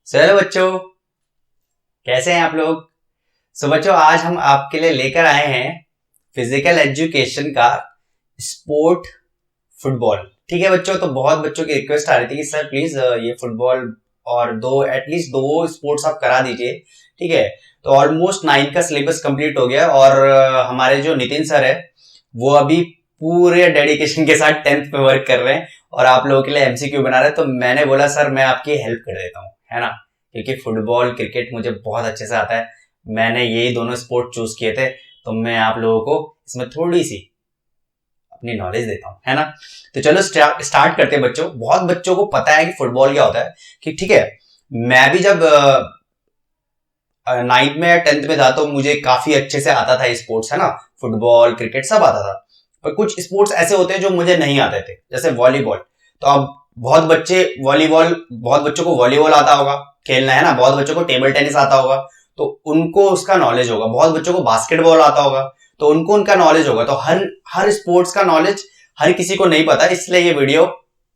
Hello बच्चों, कैसे हैं आप लोग। बच्चों, आज हम आपके लिए लेकर आए हैं फिजिकल एजुकेशन का स्पोर्ट फुटबॉल। ठीक है बच्चों, तो बहुत बच्चों की रिक्वेस्ट आ रही थी कि सर प्लीज ये फुटबॉल और एटलीस्ट दो स्पोर्ट्स आप करा दीजिए। ठीक है, तो ऑलमोस्ट 9 का सिलेबस कंप्लीट हो गया और हमारे जो नितिन सर है वो अभी पूरे डेडिकेशन के साथ 10th पे वर्क कर रहे हैं और आप लोगों के लिए एमसीक्यू बना रहे हैं। तो मैंने बोला सर मैं आपकी हेल्प कर देता हूँ, है ना, क्योंकि फुटबॉल क्रिकेट मुझे बहुत अच्छे से आता है। मैंने यही दोनों स्पोर्ट चूज किए थे, तो मैं आप लोगों को इसमें थोड़ी सी अपनी नॉलेज देता हूँ, है ना। तो चलो स्टार्ट करते हैं बच्चों। बहुत बच्चों को पता है कि फुटबॉल क्या होता है, कि ठीक है, मैं भी जब 9th में या 10th में था तो मुझे काफी अच्छे से आता था स्पोर्ट्स, है ना, फुटबॉल क्रिकेट सब आता था। पर कुछ स्पोर्ट्स ऐसे होते हैं जो मुझे नहीं आते थे, जैसे वॉलीबॉल। तो अब बहुत बच्चों को वॉलीबॉल आता होगा खेलना, है ना, बहुत बच्चों को टेबल टेनिस आता होगा तो उनको उसका नॉलेज होगा, बहुत बच्चों को बास्केटबॉल आता होगा तो उनको उनका नॉलेज होगा। तो हर स्पोर्ट्स का नॉलेज हर किसी को नहीं पता, इसलिए ये वीडियो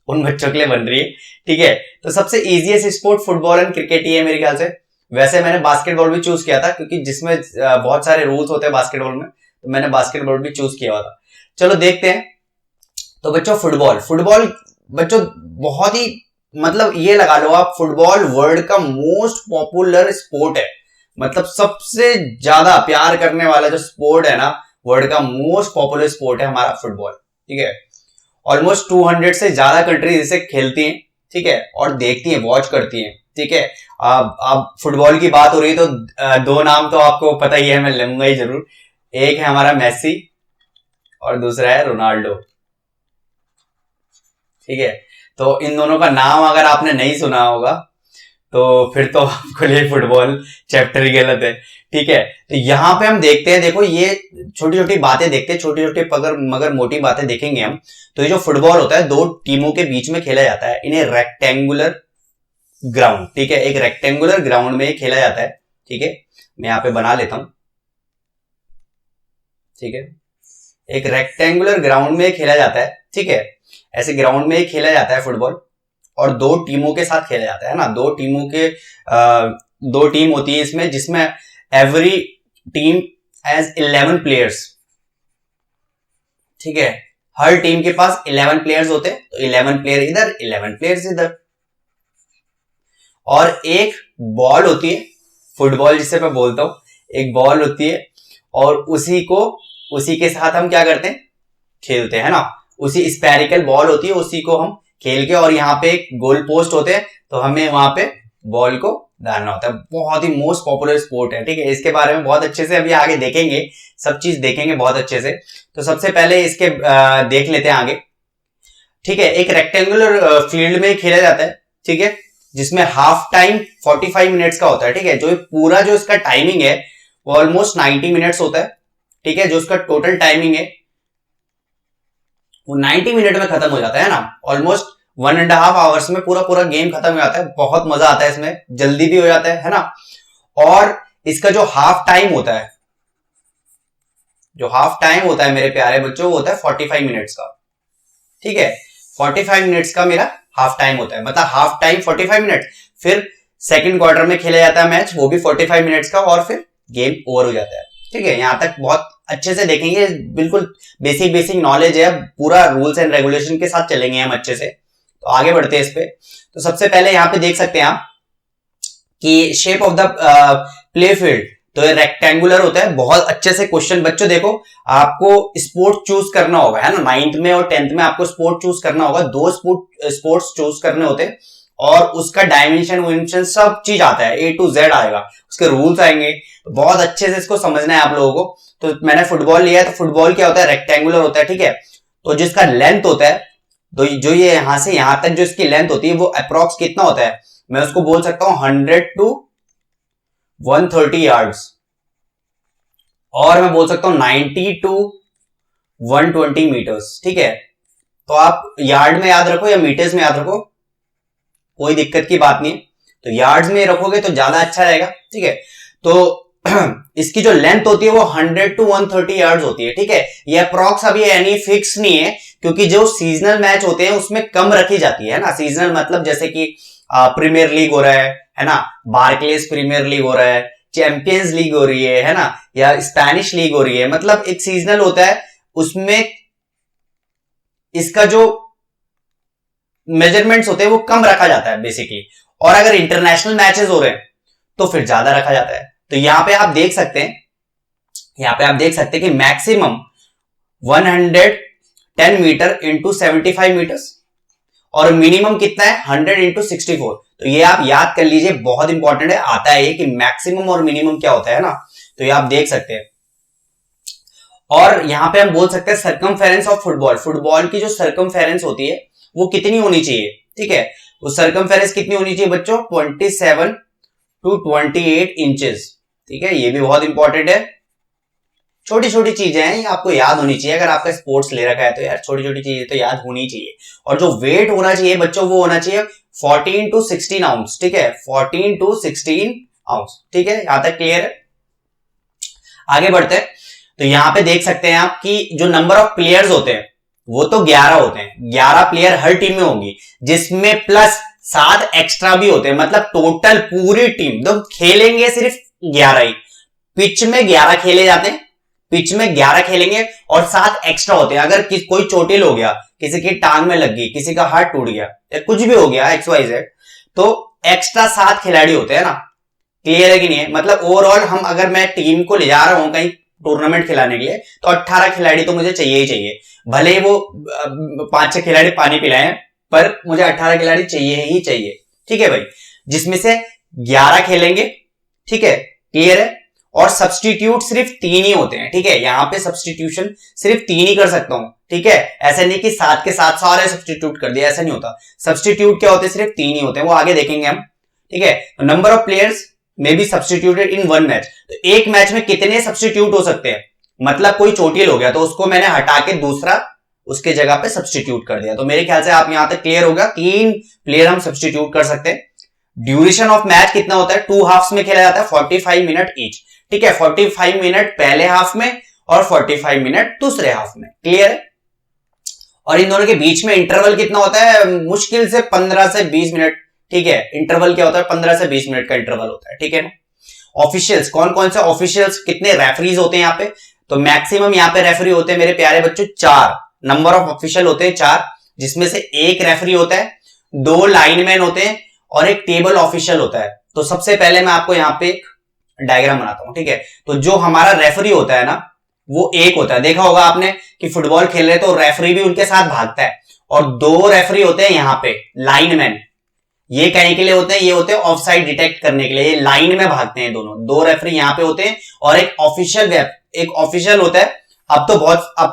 उन बच्चों के लिए बन रही है। ठीक है, तो सबसे easiest sport football and cricket ही है मेरे ख्याल से। वैसे मैंने बास्केटबॉल भी चूज किया था क्योंकि जिसमें बहुत सारे रूल्स होते हैं बास्केटबॉल में, तो मैंने बास्केटबॉल भी चूज किया हुआ था। चलो देखते हैं। तो बच्चों फुटबॉल बच्चों बहुत ही, मतलब ये लगा लो आप, फुटबॉल वर्ल्ड का मोस्ट पॉपुलर स्पोर्ट है। मतलब सबसे ज्यादा प्यार करने वाला जो स्पोर्ट है ना, वर्ल्ड का मोस्ट पॉपुलर स्पोर्ट है हमारा फुटबॉल। ठीक है, ऑलमोस्ट 200 से ज्यादा कंट्रीज इसे खेलती हैं, ठीक है, और देखती हैं, वॉच करती हैं। ठीक है, अब फुटबॉल की बात हो रही है तो दो नाम तो आपको पता ही है, मैं लूंगा ही जरूर। एक है हमारा मेसी और दूसरा है रोनाल्डो। ठीक है, तो इन दोनों का नाम अगर आपने नहीं सुना होगा तो फिर तो आपके लिए फुटबॉल चैप्टर ही गलत है। ठीक है, तो यहाँ पे हम देखते हैं, देखो ये छोटी छोटी बातें देखते हैं, छोटी छोटी मगर मोटी बातें देखेंगे हम। तो ये जो फुटबॉल होता है दो टीमों के बीच में खेला जाता है, इन्हें रेक्टेंगुलर ग्राउंड, ठीक है, एक रेक्टेंगुलर ग्राउंड में खेला जाता है। ठीक है, मैं यहाँ पे बना लेता हूं। ठीक है, एक रेक्टेंगुलर ग्राउंड में खेला जाता है। ठीक है, ऐसे ग्राउंड में खेला जाता है फुटबॉल और दो टीमों के साथ खेला जाता है ना। दो टीम होती है इसमें, जिसमें एवरी टीम हैज 11 प्लेयर्स। ठीक है, हर टीम के पास 11 प्लेयर्स होते हैं, तो 11 प्लेयर इधर 11 प्लेयर्स इधर। और एक बॉल होती है, फुटबॉल जिसे मैं बोलता हूं, एक बॉल होती है और उसी के साथ हम क्या करते हैं, खेलते हैं ना। उसी स्पेरिकल बॉल होती है, उसी को हम खेल के, और यहाँ पे एक गोल पोस्ट होते हैं तो हमें वहां पे बॉल को डालना होता है। बहुत ही मोस्ट पॉपुलर स्पोर्ट है। ठीक है, इसके बारे में बहुत अच्छे से अभी आगे देखेंगे, सब चीज देखेंगे बहुत अच्छे से। तो सबसे पहले इसके देख लेते हैं आगे। ठीक है, एक रेक्टेंगुलर फील्ड में खेला जाता है। ठीक है, जिसमें हाफ टाइम 45 मिनट्स का होता है। ठीक है, जो पूरा जो इसका टाइमिंग है वो ऑलमोस्ट 90 मिनट्स होता है। ठीक है, जो इसका टोटल टाइमिंग है वो 90 मिनट में खत्म हो जाता है ना। ऑलमोस्ट 1.5 आवर्स में पूरा गेम खत्म हो जाता है। बहुत मजा आता है इसमें, जल्दी भी हो जाता है ना। और इसका जो हाफ टाइम होता है, मेरे प्यारे बच्चों, वो होता है 45 मिनट्स का। ठीक है, 45 मिनट्स का मेरा हाफ टाइम होता है, मतलब हाफ टाइम 45 मिनट। फिर सेकंड क्वार्टर में खेला जाता है मैच, वो भी 45 मिनट्स का, और फिर गेम ओवर हो जाता है। ठीक है, यहां तक बहुत अच्छे से देखेंगे, बिल्कुल बेसिक नॉलेज है, पूरा रूल्स एंड रेगुलेशन के साथ चलेंगे हम अच्छे से। तो आगे बढ़ते हैं इस पे। तो सबसे पहले यहाँ पे देख सकते हैं आप कि shape of the play field, तो ये रेक्टेंगुलर होता है। बहुत अच्छे से क्वेश्चन बच्चों देखो, आपको स्पोर्ट चूज करना होगा, है ना। 9th में और 10th में आपको स्पोर्ट चूज करना होगा, दो स्पोर्ट्स चूज करने होते हैं और उसका डायमेंशन सब चीज आता है, A to Z आएगा, उसके रूल्स आएंगे। तो बहुत अच्छे से इसको समझना है आप लोगों को। तो मैंने फुटबॉल लिया है, तो फुटबॉल क्या होता है, रेक्टेंगुलर होता है। ठीक है, तो जिसका लेंथ होता है, तो जो ये यहां से यहां तक जो इसकी लेंथ होती है वो अप्रोक्स कितना होता है, मैं उसको बोल सकता हूं 100 to 130 यार्ड्स, और मैं बोल सकता हूं 90 to 120 मीटर्स। ठीक है, तो आप यार्ड में याद रखो या मीटर्स में याद रखो, कोई दिक्कत की बात नहीं है। तो यार्ड्स में रखोगे तो ज्यादा अच्छा रहेगा। ठीक है, तो इसकी जो लेंथ होती है वो 100 to 130 यार्ड्स होती है। ठीक है, ये अप्रॉक्स अभी यानी फिक्स नहीं है, क्योंकि जो सीजनल मैच होते हैं उसमें कम रखी जाती है ना। सीजनल मतलब जैसे कि प्रीमियर लीग हो रहा है ना, बार्कलेस प्रीमियर लीग हो रहा है, चैंपियंस लीग हो रही है ना, या स्पेनिश लीग हो रही है, मतलब एक सीजनल होता है, उसमें इसका जो मेजरमेंट्स होते हैं वो कम रखा जाता है बेसिकली, और अगर इंटरनेशनल मैचेस हो रहे हैं तो फिर ज्यादा रखा जाता है। तो यहां पे आप देख सकते हैं, यहां पे आप देख सकते हैं कि मैक्सिमम 110 मीटर इंटू 75 मीटर्स, और मिनिमम कितना है 100 इंटू 64। तो ये आप याद कर लीजिए, बहुत इंपॉर्टेंट है, आता है ये कि मैक्सिमम और मिनिमम क्या होता है ना, तो ये आप देख सकते हैं। और यहां पे हम बोल सकते हैं सर्कमफेरेंस ऑफ फुटबॉल, फुटबॉल की जो सर्कमफेरेंस होती है वो कितनी होनी चाहिए, ठीक है, वो सर्कमफेरेंस कितनी होनी चाहिए बच्चों, 27 टू 28 इंचेस, ठीक है, ये भी बहुत इंपॉर्टेंट है। छोटी छोटी चीजें हैं, ये आपको याद होनी चाहिए, अगर आपका स्पोर्ट्स ले रखा है तो यार छोटी छोटी चीजें तो याद होनी चाहिए। और जो वेट होना चाहिए बच्चों वो होना चाहिए 14 टू 16 आउंस, ठीक है, 14 टू 16 आउंस, ठीक है, यहां तक क्लियर है। आगे बढ़ते हैं, तो यहां पे देख सकते हैं आप कि जो नंबर ऑफ प्लेयर्स होते हैं वो तो 11 होते हैं, 11 प्लेयर हर टीम में होंगी, जिसमें प्लस 7 एक्स्ट्रा भी होते हैं, मतलब टोटल पूरी टीम तो खेलेंगे सिर्फ 11 ही, पिच में 11 खेले जाते हैं, पिच में 11 खेलेंगे और 7 एक्स्ट्रा होते हैं। अगर कोई चोटिल हो गया, किसी की टांग में लग गई, किसी का हाथ टूट गया या कुछ भी हो गया XYZ, तो एक्स्ट्रा 7 खिलाड़ी होते हैं ना, क्लियर है कि नहीं है, मतलब ओवरऑल हम अगर मैं टीम को ले जा रहा हूं कहीं टूर्नामेंट खिलाने के लिए तो 18 खिलाड़ी तो मुझे चाहिए ही चाहिए, भले ही वो 5-6 खिलाड़ी पानी पिलाएं, पर मुझे 18 खिलाड़ी चाहिए ही चाहिए, ठीक है भाई, जिसमें से 11 खेलेंगे, ठीक है, क्लियर है, और सब्सटीट्यूट सिर्फ 3 ही होते हैं, ठीक है, यहां पे सब्सटीट्यूशन सिर्फ 3 ही कर सकता हूं, ठीक है, ऐसा नहीं कि 7 के साथ सारे सब्सटीट्यूट कर दिया, ऐसा नहीं होता, सब्सटीट्यूट क्या होते हैं, सिर्फ 3 ही होते हैं, वो आगे देखेंगे हम, ठीक है। Number of players may be substituted in one match, तो एक मैच में कितने सब्सटीट्यूट हो सकते हैं, मतलब कोई चोटिल हो गया तो उसको मैंने हटा के दूसरा उसके जगह पे सब्सटीट्यूट कर दिया, तो मेरे ख्याल से आप यहां तक क्लियर होगा, 3 प्लेयर हम सब्सटीट्यूट कर सकते हैं। ड्यूरेशन ऑफ मैच कितना होता है, 2 हाफ्स में खेला जाता है, 45 मिनट ईच, ठीक है, 45 मिनट पहले हाफ में और 45 मिनट दूसरे हाफ में, क्लियर है। और इन दोनों के बीच में इंटरवल कितना होता है, मुश्किल से 15 से 20 मिनट, ठीक है, इंटरवल क्या होता है, 15 से 20 मिनट का इंटरवल होता है, ठीक है ना। ऑफिशियल्स, कौन कौन से ऑफिशियल्स, कितने रेफरीज होते हैं यहाँ पे, तो मैक्सिमम यहाँ पे रेफरी होते हैं मेरे प्यारे बच्चों 4, नंबर ऑफ ऑफिशियल होते हैं 4, जिसमें से एक रेफरी होता है, 2 लाइनमैन होते हैं और एक टेबल ऑफिशियल होता है। तो सबसे पहले मैं आपको यहाँ पे एक डायग्राम बनाता हूं, ठीक है, तो जो हमारा रेफरी होता है ना वो एक होता है, देखा होगा आपने कि फुटबॉल खेल रहे तो रेफरी भी उनके साथ भागता है, और 2 रेफरी होते हैं यहाँ पे लाइनमैन, ये कहने के लिए होते हैं, ये होते हैं ऑफ साइड डिटेक्ट करने के लिए, ये लाइन में भागते हैं दोनों, 2 रेफरी यहाँ पे होते हैं, और एक ऑफिशियल होता है। अब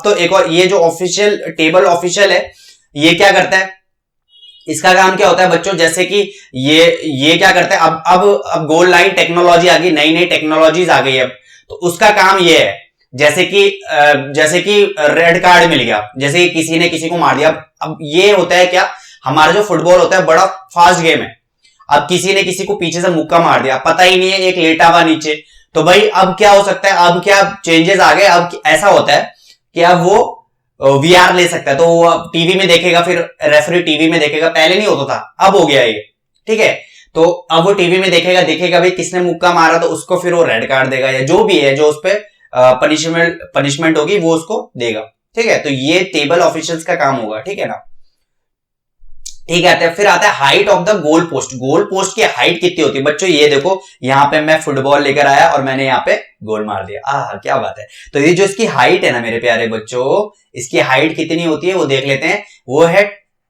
तो एक और, ये जो ऑफिशियल टेबल ऑफिशियल है ये क्या करता है, इसका काम क्या होता है बच्चों, जैसे कि ये क्या करता है, अब गोल लाइन टेक्नोलॉजी आ गई, नई नई टेक्नोलॉजीज आ गई अब, तो उसका काम ये है, जैसे कि रेड कार्ड मिल गया, जैसे कि किसी ने किसी को मार दिया, अब ये होता है क्या, हमारा जो फुटबॉल होता है बड़ा फास्ट गेम है, अब किसी ने किसी को पीछे से मुक्का मार दिया, पता ही नहीं है, एक लेटा हुआ नीचे, तो भाई अब क्या हो सकता है, अब क्या चेंजेस आ गए, अब ऐसा होता है कि अब वो VR ले सकता है, तो वो टीवी में देखेगा, फिर रेफरी टीवी में देखेगा, पहले नहीं होता था, अब हो गया ये, ठीक है, तो अब वो टीवी में देखेगा भाई किसने मुक्का मारा, तो उसको फिर वो रेड कार्ड देगा, या जो भी है, जो उस पर पनिशमेंट होगी वो उसको देगा, ठीक है, तो ये टेबल ऑफिशियल्स का काम होगा, ठीक है ना। ठीक है, फिर आता है height of the goal post, goal post की हाइट कितनी होती है बच्चों, ये देखो यहाँ पे मैं फुटबॉल लेकर आया और मैंने यहाँ पे गोल मार दिया, क्या बात है, तो ये जो इसकी हाइट है ना मेरे प्यारे बच्चों, इसकी हाइट कितनी होती है वो देख लेते हैं, वो है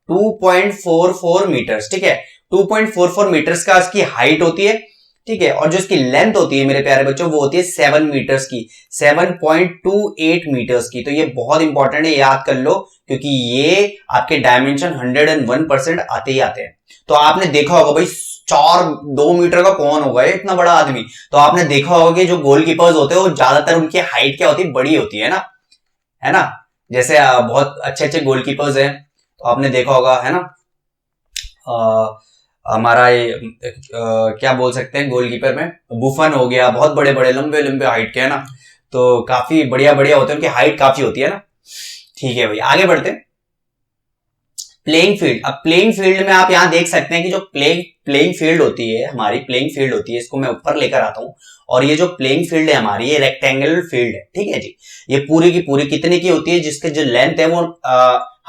2.44 मीटर्स, ठीक है, 2.44 मीटर्स का इसकी हाइट होती है, ठीक है, और जो इसकी लेंथ होती है मेरे प्यारे बच्चों वो होती है 7 मीटर्स की, 7.28 मीटर्स की, तो ये बहुत इंपॉर्टेंट है, याद कर लो, क्योंकि ये आपके डायमेंशन 101% आते ही आते हैं। तो आपने देखा होगा भाई 2 मीटर का कौन होगा इतना बड़ा आदमी, तो आपने देखा होगा कि जो गोलकीपर्स होते हैं वो ज्यादातर उनकी हाइट क्या होती है, बड़ी होती है ना, जैसे बहुत अच्छे अच्छे गोलकीपर्स हैं, तो आपने देखा होगा, है ना, हमारा ये क्या बोल सकते हैं गोलकीपर में, बुफन हो गया, बहुत बड़े बड़े लंबे लंबे हाइट के, है ना, तो काफी बढ़िया बढ़िया होते हैं, उनकी हाइट काफी होती है ना। ठीक है भाई, आगे बढ़ते हैं। प्लेइंग फील्ड, अब प्लेइंग फील्ड में आप यहां देख सकते हैं कि जो प्लेइंग फील्ड होती है हमारी, प्लेइंग फील्ड होती है, इसको मैं ऊपर लेकर आता हूं, और ये जो प्लेइंग फील्ड है हमारी, ये रेक्टेंगुलर फील्ड है, ठीक है जी। ये पूरी की पूरी कितने की होती है, जिसके जो लेंथ है वो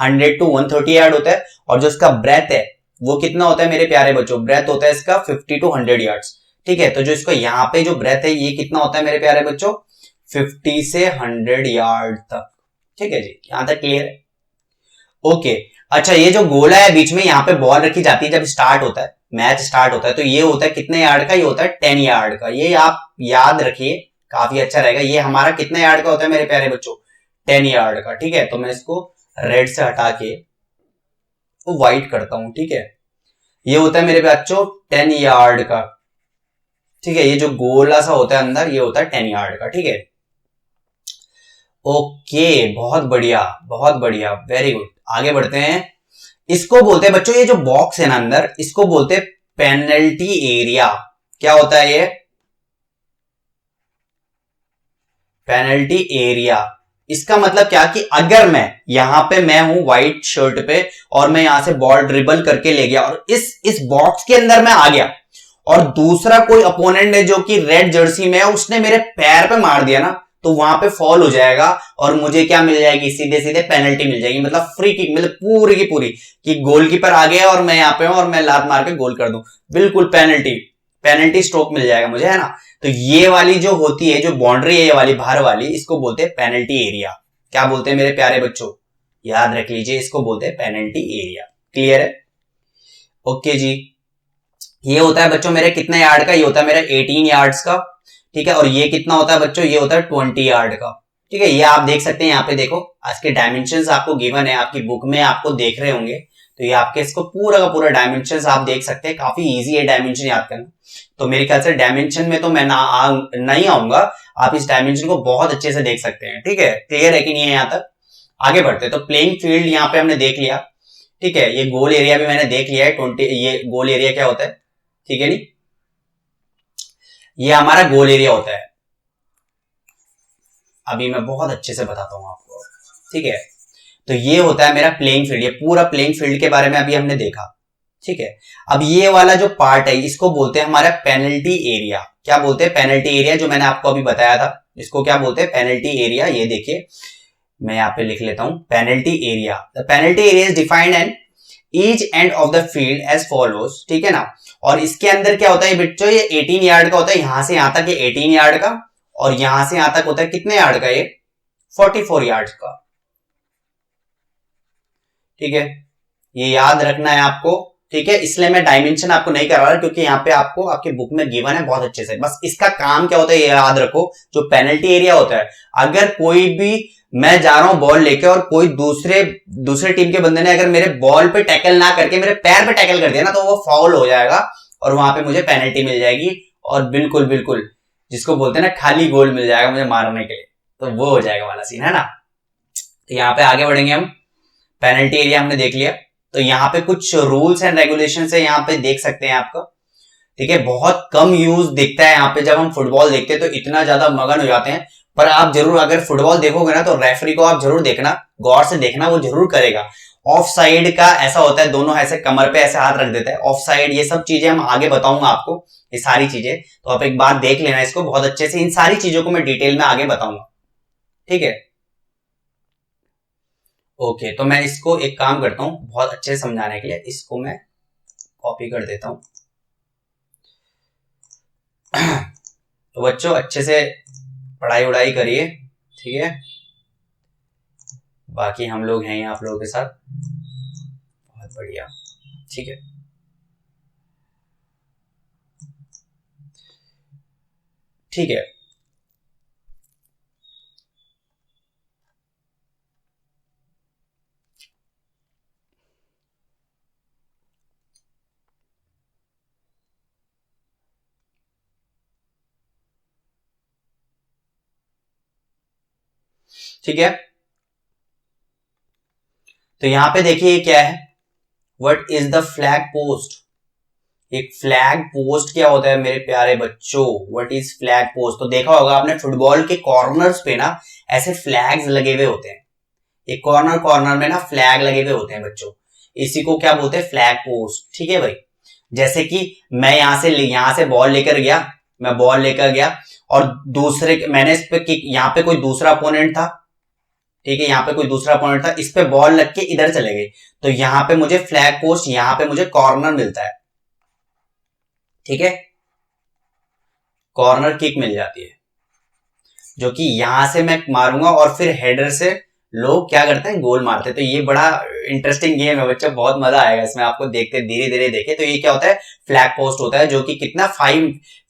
100 to 130 यार्ड होता है, और जो इसका ब्रेथ है वो कितना होता है मेरे प्यारे बच्चों, ब्रेथ होता है इसका 50 to 100 यार्ड्स, ठीक है। तो जो इसको यहाँ पे जो ब्रेथ है ये कितना होता है मेरे प्यारे बच्चों, 50 से 100 यार्ड तक, ठीक है जी। यहां तक क्लियर है? ओके। अच्छा, ये जो गोला है बीच में, यहाँ पे बॉल रखी जाती है जब स्टार्ट होता है, मैच स्टार्ट होता है, तो ये होता है कितने यार्ड का, ये होता है 10 यार्ड का। ये आप याद रखिए, काफी अच्छा रहेगा। ये हमारा कितने यार्ड का होता है मेरे प्यारे बच्चों, 10 यार्ड का, ठीक है। तो मैं इसको रेड से हटा के व्हाइट करता हूं, ठीक है। ये होता है मेरे बच्चों 10 यार्ड का, ठीक है। ये जो गोला सा होता है अंदर, ये होता है 10 यार्ड का, ठीक है। ओके, बहुत बढ़िया, बहुत बढ़िया, वेरी गुड। आगे बढ़ते हैं। इसको बोलते हैं बच्चों, ये जो बॉक्स है ना अंदर, इसको बोलते हैं पेनल्टी एरिया। क्या होता है ये, पेनल्टी एरिया। इसका मतलब क्या कि अगर मैं यहां पे, मैं हूं व्हाइट शर्ट पे, और मैं यहां से बॉल ड्रिबल करके ले गया और इस बॉक्स के अंदर मैं आ गया, और दूसरा कोई अपोनेंट है जो कि रेड जर्सी में है, उसने मेरे पैर पे मार दिया ना, तो वहां पे फॉल हो जाएगा, और मुझे क्या मिल जाएगी, सीधे सीधे पेनल्टी मिल जाएगी, मतलब फ्री किक, मतलब पूरी की पूरी, कि गोलकीपर आ गया और मैं यहाँ पे हूं और मैं लात मार के गोल कर दूं, बिल्कुल पेनल्टी, पेनल्टी स्ट्रोक मिल जाएगा मुझे, है ना। तो ये वाली जो होती है, जो बाउंड्री है ये वाली बाहर वाली, इसको बोलते हैं पेनल्टी एरिया। क्या बोलते हैं मेरे प्यारे बच्चों, याद रख लीजिए, इसको बोलते हैं पेनल्टी एरिया। क्लियर है? ओके जी। ये होता है बच्चों मेरे कितने यार्ड का, ये होता है मेरा 18 यार्ड्स का, ठीक है। और ये कितना होता है बच्चों, ये होता है 20 यार्ड का, ठीक है। ये आप देख सकते हैं यहाँ पे, देखो आज के डायमेंशंस आपको गिवन है, आपकी बुक में आपको देख रहे होंगे, तो ये आपके इसको पूरा का पूरा डायमेंशंस आप देख सकते हैं। काफी इजी है डायमेंशन याद करना, तो मेरे ख्याल से डायमेंशन में तो मैं नहीं आऊंगा, आप इस डायमेंशन को बहुत अच्छे से देख सकते हैं, ठीक है। क्लियर है कि नहीं है यहाँ तक? आगे बढ़ते हैं। तो प्लेइंग फील्ड यहाँ पे हमने देख लिया, ठीक है। ये गोल एरिया भी मैंने देख लिया है, 20, ये गोल एरिया क्या होता है, ठीक है। नहीं, ये हमारा गोल एरिया होता है, अभी मैं बहुत अच्छे से बताता हूं आपको, ठीक है। तो ये होता है मेरा प्लेइंग फील्ड, ये पूरा प्लेइंग फील्ड के बारे में अभी हमने देखा, ठीक है। अब ये वाला जो पार्ट है इसको बोलते हैं हमारा पेनल्टी एरिया। क्या बोलते हैं? पेनल्टी एरिया, जो मैंने आपको अभी बताया था, इसको क्या बोलते हैं, पेनल्टी एरिया। ये देखिए मैं यहाँ पे लिख लेता हूं, penalty area. The penalty area is defined and each end of the field as follows, ठीक है ना। और इसके अंदर क्या होता है बच्चों, ये 18 यार्ड का होता है, यहां से यहां तक ये 18 यार्ड का, और यहां से यहां तक होता है कितने यार्ड का, ये 44 यार्ड का, ठीक है। ये याद रखना है आपको, ठीक है। इसलिए मैं डायमेंशन आपको नहीं करा रहा, क्योंकि यहाँ पे आपको आपकी बुक में गिवन है बहुत अच्छे से। बस इसका काम क्या होता है ये याद रखो, जो पेनल्टी एरिया होता है, अगर कोई भी, मैं जा रहा हूं बॉल लेके, और कोई दूसरे टीम के बंदे ने अगर मेरे बॉल पे टैकल ना करके मेरे पैर पे टैकल कर दिया ना, तो वो फाउल हो जाएगा, और वहां पे मुझे पेनल्टी मिल जाएगी, और बिल्कुल बिल्कुल जिसको बोलते हैं ना खाली गोल मिल जाएगा मुझे मारने के लिए, तो वो हो जाएगा वाला सीन, है ना। तो यहाँ पे आगे बढ़ेंगे हम। पेनल्टी एरिया हमने देख लिया, तो यहाँ पे कुछ रूल्स एंड रेगुलेशंस है, यहाँ पे देख सकते हैं आपका, ठीक है। बहुत कम यूज दिखता है यहाँ पे, जब हम फुटबॉल देखते हैं तो इतना ज्यादा मगन हो जाते हैं, पर आप जरूर अगर फुटबॉल देखोगे ना, तो रेफरी को आप जरूर देखना, गौर से देखना, वो जरूर करेगा। ऑफ साइड का ऐसा होता है, दोनों ऐसे कमर पे ऐसे हाथ रख देता है, ऑफ साइड, ये सब चीजें हम आगे बताऊंगा आपको, ये सारी चीजें, तो आप एक बार देख लेना इसको बहुत अच्छे से, इन सारी चीजों को मैं डिटेल में आगे बताऊंगा, ठीक है। ओके, तो मैं इसको एक काम करता हूं बहुत अच्छे से समझाने के लिए, इसको मैं कॉपी कर देता हूं। तो बच्चों अच्छे से पढ़ाई उड़ाई करिए, ठीक है। बाकी हम लोग हैं आप लोगों के साथ, बहुत बढ़िया, ठीक है। ठीक है, ठीक है। तो यहां पे देखिए क्या है, what is the flag post. एक फ्लैग पोस्ट क्या होता है मेरे प्यारे बच्चों, व्हाट इज फ्लैग पोस्ट। तो देखा होगा आपने फुटबॉल के कॉर्नर्स पे ना ऐसे फ्लैग्स लगे हुए होते हैं, एक कॉर्नर कॉर्नर में ना फ्लैग लगे हुए होते हैं बच्चों। इसी को क्या बोलते हैं, फ्लैग पोस्ट। ठीक है भाई, जैसे कि मैं यहां से बॉल लेकर गया, मैं बॉल लेकर गया और दूसरे मैंने इस पे किक, यहाँ पे कोई दूसरा अपोनेंट था, ठीक है, यहाँ पे कोई दूसरा अपोनेंट था, इस पे बॉल लग के इधर चले गई, तो यहाँ पे मुझे फ्लैग पोस्ट, यहाँ पे मुझे कॉर्नर मिलता है। ठीक है, कॉर्नर किक मिल जाती है, जो कि यहां से मैं मारूंगा और फिर हेडर से लोग क्या करते हैं, गोल मारते हैं। तो ये बड़ा इंटरेस्टिंग गेम है बच्चों, बहुत मजा आएगा इसमें आपको देखते, धीरे धीरे देखे। तो ये क्या होता है, फ्लैग पोस्ट होता है, जो कि कितना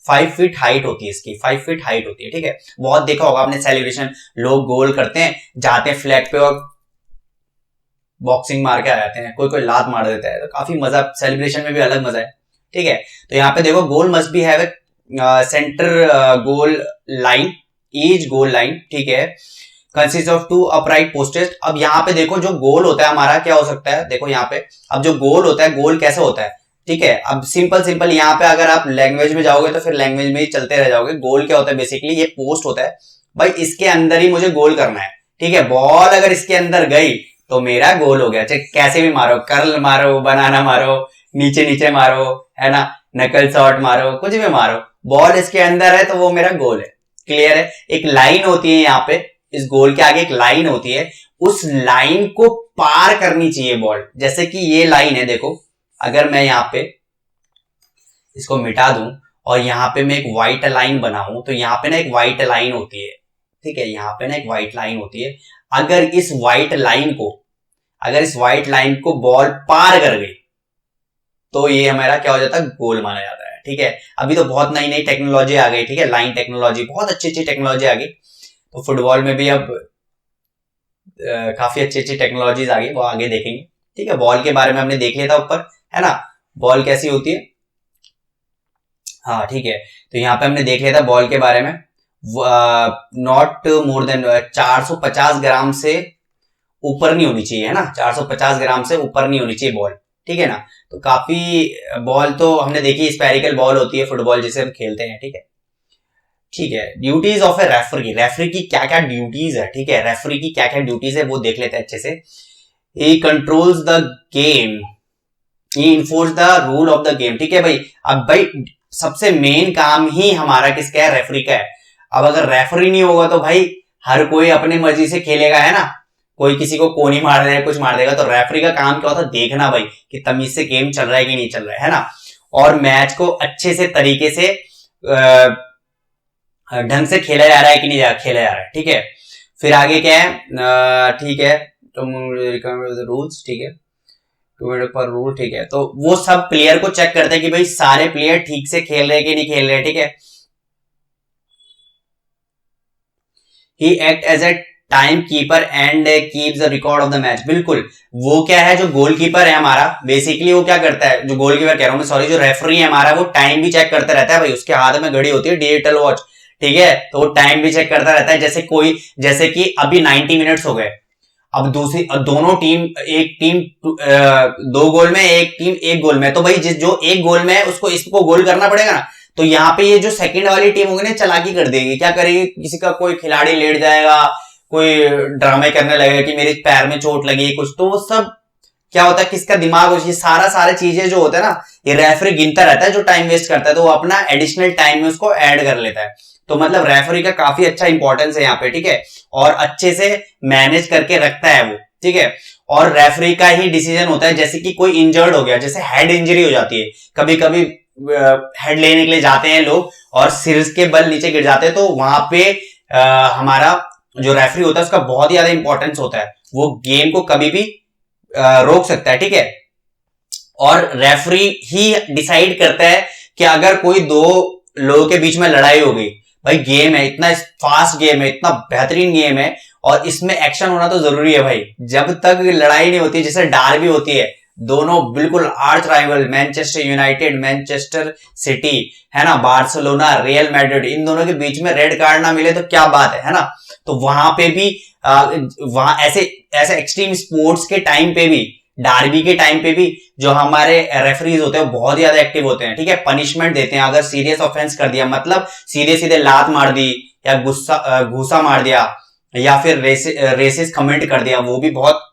5 फीट हाइट होती है इसकी, 5 फीट हाइट होती है। ठीक है, बहुत देखा होगा आपने सेलिब्रेशन, लोग गोल करते हैं, जाते हैं फ्लैग पे और बॉक्सिंग मार के आ जाते हैं, कोई कोई लात मार देता है, तो काफी मजा, सेलिब्रेशन में भी अलग मजा है। ठीक है, तो यहाँ पे देखो, goal must be have centre goal line, each goal line. ठीक है, कंसिस्ट ऑफ 2 अपराइट पोस्टेज। अब यहाँ पे देखो, जो गोल होता है हमारा क्या हो सकता है, देखो यहाँ पे, अब जो गोल होता है, गोल कैसे होता है। ठीक है, अब सिंपल यहाँ पे अगर आप लैंग्वेज में जाओगे तो फिर लैंग्वेज में ही चलते रह जाओगे। गोल क्या होता है, बेसिकली ये पोस्ट होता है भाई, इसके अंदर ही मुझे गोल करना है। ठीक है, बॉल अगर इसके अंदर गई तो मेरा गोल हो गया, चाहे कैसे भी मारो, कर्ल मारो, बनाना मारो, नीचे नीचे मारो, है ना, नकल शॉट मारो, कुछ भी मारो, बॉल इसके अंदर है तो वो मेरा गोल है। क्लियर है, एक लाइन होती है यहाँ पे, इस गोल के आगे एक लाइन होती है, उस लाइन को पार करनी चाहिए बॉल। जैसे कि ये लाइन है, देखो, अगर मैं यहाँ पे इसको मिटा दूं और यहाँ पे मैं एक व्हाइट लाइन बनाऊं, तो यहाँ पे ना एक व्हाइट लाइन होती है। ठीक है, यहाँ पे ना एक व्हाइट लाइन होती है, अगर इस व्हाइट लाइन को बॉल पार कर गई तो ये हमारा क्या हो जाता है, गोल माना जाता है। ठीक है, अभी तो बहुत नई नई टेक्नोलॉजी आ गई। ठीक है, लाइन टेक्नोलॉजी, बहुत अच्छी अच्छी टेक्नोलॉजी आ गई, तो फुटबॉल में भी अब काफी अच्छी अच्छी टेक्नोलॉजीज आ गई, वो आगे देखेंगे। ठीक है, बॉल के बारे में हमने देख लिया था ऊपर, है ना, बॉल कैसी होती है। हाँ ठीक है, तो यहाँ पे हमने देख लिया था बॉल के बारे में, नॉट मोर देन 450 ग्राम से ऊपर नहीं होनी चाहिए, है ना, 450 ग्राम से ऊपर नहीं होनी चाहिए बॉल। ठीक है ना, तो काफी बॉल तो हमने देखी, स्पेरिकल बॉल होती है फुटबॉल जिसे हम खेलते हैं। ठीक है, ठीक है, ड्यूटीज ऑफ ए रेफरी की क्या क्या ड्यूटीज है। ठीक है, रेफरी की क्या क्या ड्यूटीज है वो देख लेते हैं अच्छे से। ही controls the game, he enforce the rule of the game. ठीक है भाई, अब भाई सबसे मेन काम ही हमारा किसका है, रेफरी का है। अब अगर रेफरी नहीं होगा तो भाई हर कोई अपनी मर्जी से खेलेगा, है ना, कोई किसी को कोनी मार देगा, कुछ मार देगा। तो रेफरी का काम क्या होता है, देखना भाई कि तमीज से गेम चल रहा है कि नहीं चल रहा है ना, और मैच को अच्छे से तरीके से ढंग से खेला जा रहा है कि नहीं खेला जा रहा है। ठीक है, फिर आगे क्या है, ठीक है, रूल्स, ठीक है, पर रूल, ठीक है, तो वो सब प्लेयर को चेक करते हैं कि भाई सारे प्लेयर ठीक से खेल रहे कि नहीं खेल रहे। ठीक है, he act as a time keeper and keeps the record of the match. बिल्कुल, वो क्या है, जो गोलकीपर है हमारा, बेसिकली वो क्या करता है, जो गोलकीपर कह रहा हूं मैं, सॉरी, जो रेफरी है हमारा, वो टाइम भी चेक करता रहता है भाई, उसके हाथ में घड़ी होती है, डिजिटल वॉच। ठीक है, तो वो टाइम भी चेक करता रहता है, जैसे कि अभी 90 मिनट्स हो गए, अब दोनों टीम, एक टीम 2 गोल में, एक टीम 1 गोल में, तो भाई जो 1 गोल में है उसको इसको गोल करना पड़ेगा ना। तो यहाँ पे ये जो सेकंड वाली टीम होगी ना, चालाकी कर देगी, क्या करेगी, किसी का कोई खिलाड़ी लेट जाएगा, कोई ड्रामे करने लगेगा कि मेरे पैर में चोट लगी कुछ, तो वो सब क्या होता है, किसका दिमाग, ये सारा चीजें जो होता है ना, ये रेफरी गिनता रहता है, जो टाइम वेस्ट करता है तो वो अपना एडिशनल टाइम में उसको ऐड कर लेता है। तो मतलब रेफरी का काफी अच्छा इंपॉर्टेंस है यहाँ पे। ठीक है, और अच्छे से मैनेज करके रखता है वो। ठीक है, और रेफरी का ही डिसीजन होता है, जैसे कि कोई इंजर्ड हो गया, जैसे हेड इंजरी हो जाती है, कभी कभी हेड लेने के लिए जाते हैं लोग और सिर के बल नीचे गिर जाते हैं, तो वहां पे हमारा जो रेफरी होता है उसका बहुत ही ज्यादा इंपॉर्टेंस होता है, वो गेम को कभी भी रोक सकता है। ठीक है, और रेफरी ही डिसाइड करता है कि अगर कोई 2 लोगों के बीच में लड़ाई हो गई, भाई गेम है, इतना फास्ट गेम है, इतना बेहतरीन गेम है, और इसमें एक्शन होना तो जरूरी है भाई। जब तक लड़ाई नहीं होती, जैसे डार्बी होती है, दोनों बिल्कुल arch rival, Manchester United, Manchester city, है ना, बार्सिलोना, रियल मैड्रिड, इन दोनों के बीच में रेड कार्ड ना मिले तो क्या बात है ना। तो वहां पे भी वहां ऐसे एक्सट्रीम स्पोर्ट्स के टाइम पे भी, डार्बी के टाइम पे भी जो हमारे रेफरीज होते हैं बहुत ज्यादा एक्टिव होते हैं। ठीक है, पनिशमेंट देते हैं, अगर सीरियस ऑफेंस कर दिया, मतलब सीधे लात मार दी या घूसा मार दिया या फिर रेसिस कमेंट कर दिया, वो भी बहुत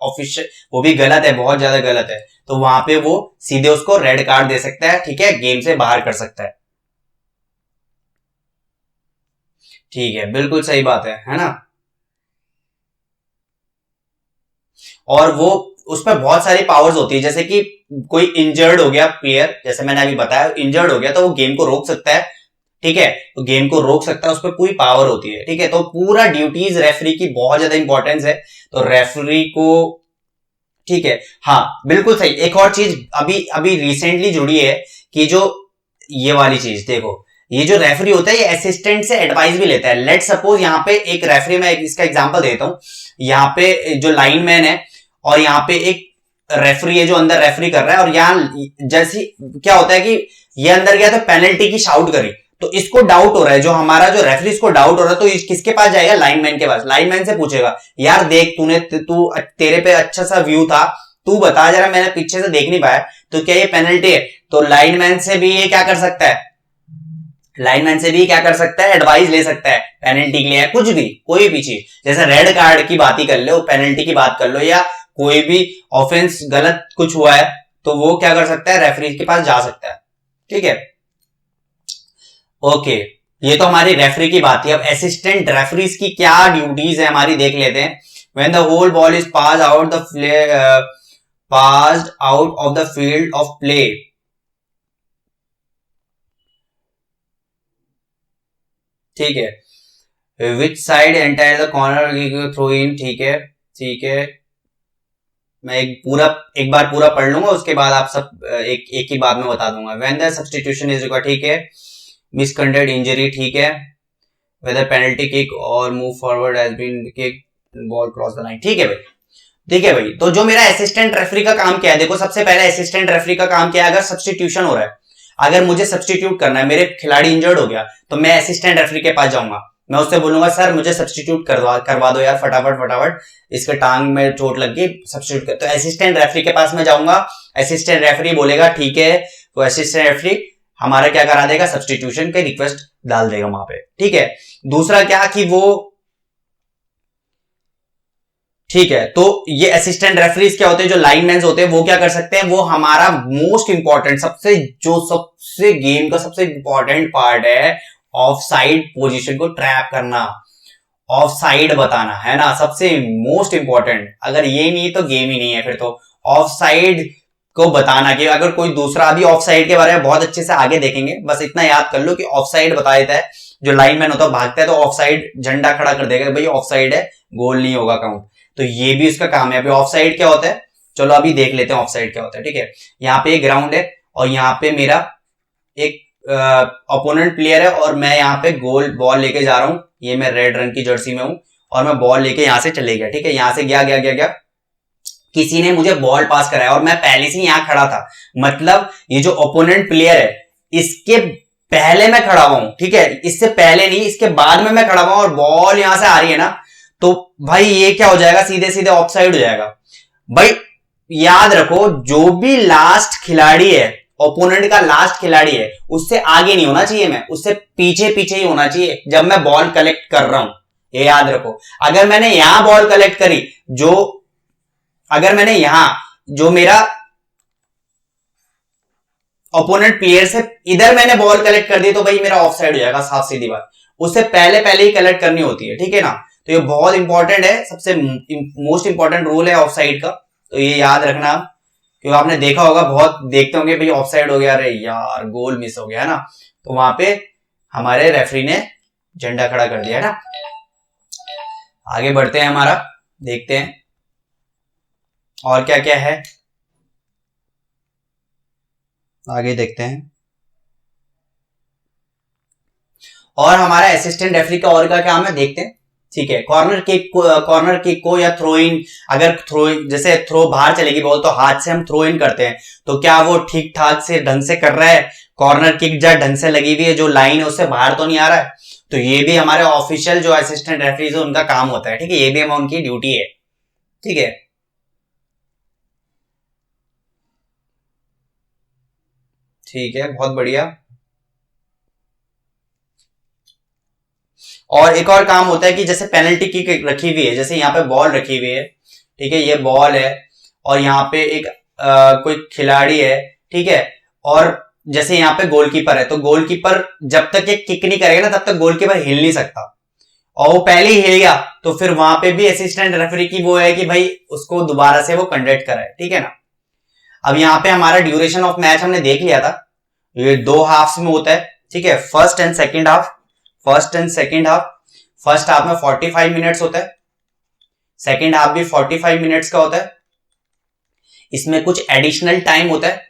वो भी गलत है, बहुत ज्यादा गलत है। तो वहां पे वो सीधे उसको रेड कार्ड दे सकता है, ठीक है, गेम से बाहर कर सकता है। ठीक है, बिल्कुल सही बात है ना। और वो उसमें बहुत सारी पावर्स होती है, जैसे कि कोई इंजर्ड हो गया प्लेयर, जैसे मैंने अभी बताया इंजर्ड हो गया तो वो गेम को रोक सकता है, ठीक है, तो गेम को रोक सकता है, उस पर पूरी पावर होती है, ठीक है। तो पूरा ड्यूटीज रेफरी की बहुत ज्यादा इंपॉर्टेंस है, तो रेफरी को, ठीक है, हाँ बिल्कुल सही। एक और चीज अभी अभी रिसेंटली जुड़ी है कि जो ये वाली चीज देखो, ये जो रेफरी होता है ये असिस्टेंट से एडवाइस भी लेता है। लेट सपोज यहाँ पे एक रेफरी, मैं इसका एग्जांपल देता हूं, यहाँ पे जो लाइनमैन है और यहाँ पे एक रेफरी है जो अंदर रेफरी कर रहा है, और यहाँ जैसी क्या होता है कि ये अंदर गया तो पेनल्टी की शाउट करी, तो इसको डाउट हो रहा है, जो हमारा जो रेफरी इसको डाउट हो रहा है, तो किसके पास जाएगा, लाइनमैन के पास। लाइनमैन से पूछेगा यार देख तू तेरे पे अच्छा सा व्यू था, तू बता जरा, मैंने पीछे से देख नहीं पाया, तो क्या ये पेनल्टी है? तो लाइनमैन से भी ये क्या कर सकता है, लाइनमैन से भी क्या कर सकता है, एडवाइस ले सकता है पेनल्टी के लिए, कुछ भी कोई भी चीज, जैसे रेड कार्ड की बात ही कर लो, पेनल्टी की बात कर लो, या कोई भी ऑफेंस गलत कुछ हुआ है, तो वो क्या कर सकता है, रेफरी के पास जा सकता है, ठीक है। ओके, ये तो हमारी रेफरी की बात है। अब असिस्टेंट रेफरीज की क्या ड्यूटीज है हमारी, देख लेते हैं। When the whole ball is pass out the passed out of the field of play, ठीक है, which side entire the corner throw in, ठीक है, ठीक है, मैं एक बार पूरा पढ़ लूंगा, उसके बाद आप सब एक ही बात में बता दूंगा। When the substitution is required, ठीक है, मिसकंडक्ट इंजरी, ठीक है, वेदर पेनल्टी किक और move forward has been kick, ball cross the line, ठीक है भाई, ठीक है भाई। तो जो मेरा असिस्टेंट रेफरी का काम क्या है, देखो सबसे पहले असिस्टेंट रेफरी का काम क्या है, अगर सब्स्टिट्यूशन हो रहा है, अगर मुझे सब्स्टिट्यूट करना है, मेरे खिलाड़ी इंजर्ड हो गया, तो मैं असिस्टेंट रेफरी के पास जाऊंगा, मैं उससे बोलूंगा सर मुझे सब्स्टिट्यूट करवा दो यार, फटाफट फटाफट, इसके टांग में चोट लग गई, सब्स्टिट्यूट कर। तो असिस्टेंट रेफरी के पास मैं जाऊंगा, असिस्टेंट रेफरी बोलेगा ठीक है, तो असिस्टेंट रेफरी हमारा क्या करा देगा, सब्स्टिट्यूशन के रिक्वेस्ट डाल देगा वहां पे, ठीक है। दूसरा क्या कि वो, ठीक है, तो ये असिस्टेंट रेफरीज क्या होते हैं, जो लाइनमैन होते हैं, वो क्या कर सकते हैं, वो हमारा मोस्ट इंपॉर्टेंट, सबसे गेम का सबसे इंपॉर्टेंट पार्ट है, ऑफ साइड पोजीशन को ट्रैप करना, ऑफ साइड बताना, है ना, सबसे मोस्ट इंपॉर्टेंट। अगर ये नहीं तो गेम ही नहीं है फिर तो। ऑफ साइड को बताना, कि अगर कोई दूसरा, अभी ऑफ साइड के बारे में बहुत अच्छे से आगे देखेंगे, बस इतना याद कर लो कि ऑफ साइड बता देता है, जो लाइनमैन होता है भागता है तो ऑफ साइड झंडा खड़ा कर देगा, भाई ऑफ साइड है, गोल नहीं होगा काउंट, तो ये भी उसका काम है। अभी ऑफ साइड क्या होता है, चलो अभी देख लेते हैं ऑफ साइड क्या होता है, ठीक है। यहाँ पे एक ग्राउंड है और यहाँ पे मेरा एक अपोनेंट प्लेयर है, और मैं यहाँ पे गोल बॉल लेके जा रहा हूं, ये मैं रेड रंग की जर्सी में हूं, और मैं बॉल लेके यहां से चले गया, ठीक है, यहां से गया, किसी ने मुझे बॉल पास कराया और मैं पहले से यहां खड़ा था, मतलब ये जो ओपोनेंट प्लेयर है इसके पहले मैं खड़ा हुआ हूं, ठीक है, इससे पहले नहीं, इसके बाद में मैं खड़ा हुआ, और बॉल यहां से आ रही है ना, तो भाई ये क्या हो जाएगा, सीधे सीधे ऑफ साइड हो जाएगा। भाई याद रखो, जो भी लास्ट खिलाड़ी है, ओपोनेंट का लास्ट खिलाड़ी है, उससे आगे नहीं होना चाहिए, मैं उससे पीछे पीछे ही होना चाहिए जब मैं बॉल कलेक्ट कर रहा हूं, ये याद रखो। अगर मैंने यहां बॉल कलेक्ट करी, अगर मैंने यहां जो मेरा ओपोनेंट प्लेयर से इधर मैंने बॉल कलेक्ट कर दी, तो भाई मेरा ऑफ साइड हो जाएगा, साफ सीधी बात, उससे पहले ही कलेक्ट करनी होती है, ठीक है ना। तो ये बहुत इंपॉर्टेंट है, सबसे मोस्ट इंपॉर्टेंट रूल है ऑफ साइड का, तो ये याद रखना, क्योंकि आपने देखा होगा, बहुत देखते होंगे भाई ऑफ साइड हो गया, अरे यार गोल मिस हो गया, है ना, तो वहां पे हमारे रेफरी ने झंडा खड़ा कर दिया, है ना। आगे बढ़ते हैं, हमारा देखते हैं और क्या क्या है, आगे देखते हैं। और हमारा असिस्टेंट रेफरी का और क्या काम है देखते हैं, ठीक है। कॉर्नर किक को या थ्रो इन, अगर थ्रो जैसे थ्रो बाहर चलेगी बॉल, तो हाथ से हम थ्रो इन करते हैं, तो क्या वो ठीक ठाक से ढंग से कर रहा है, कॉर्नर किक जब ढंग से लगी हुई है, जो लाइन है उससे बाहर तो नहीं आ रहा है, तो ये भी हमारे ऑफिशियल जो असिस्टेंट रेफरीज है उनका काम होता है, ठीक है, ये भी हम उनकी ड्यूटी है, ठीक है। ठीक है, बहुत बढ़िया। और एक और काम होता है कि जैसे पेनल्टी किक रखी हुई है, जैसे यहाँ पे बॉल रखी हुई है, ठीक है, ये बॉल है, और यहाँ पे एक कोई खिलाड़ी है, ठीक है, और जैसे यहाँ पे गोलकीपर है, तो गोलकीपर जब तक ये किक नहीं करेगा ना तब तक गोलकीपर हिल नहीं सकता, और वो पहले ही हिल गया तो फिर वहां पे भी असिस्टेंट रेफरी की वो है कि भाई उसको दोबारा से वो कंडक्ट कराए, ठीक है ना। अब यहाँ पे हमारा ड्यूरेशन ऑफ मैच हमने देख लिया था, ये 2 हाफ्स में होता है, ठीक है, first and second half. First half में 45 मिनट्स होता है, सेकेंड हाफ भी 45 मिनट्स का होता है। इसमें कुछ एडिशनल टाइम होता है,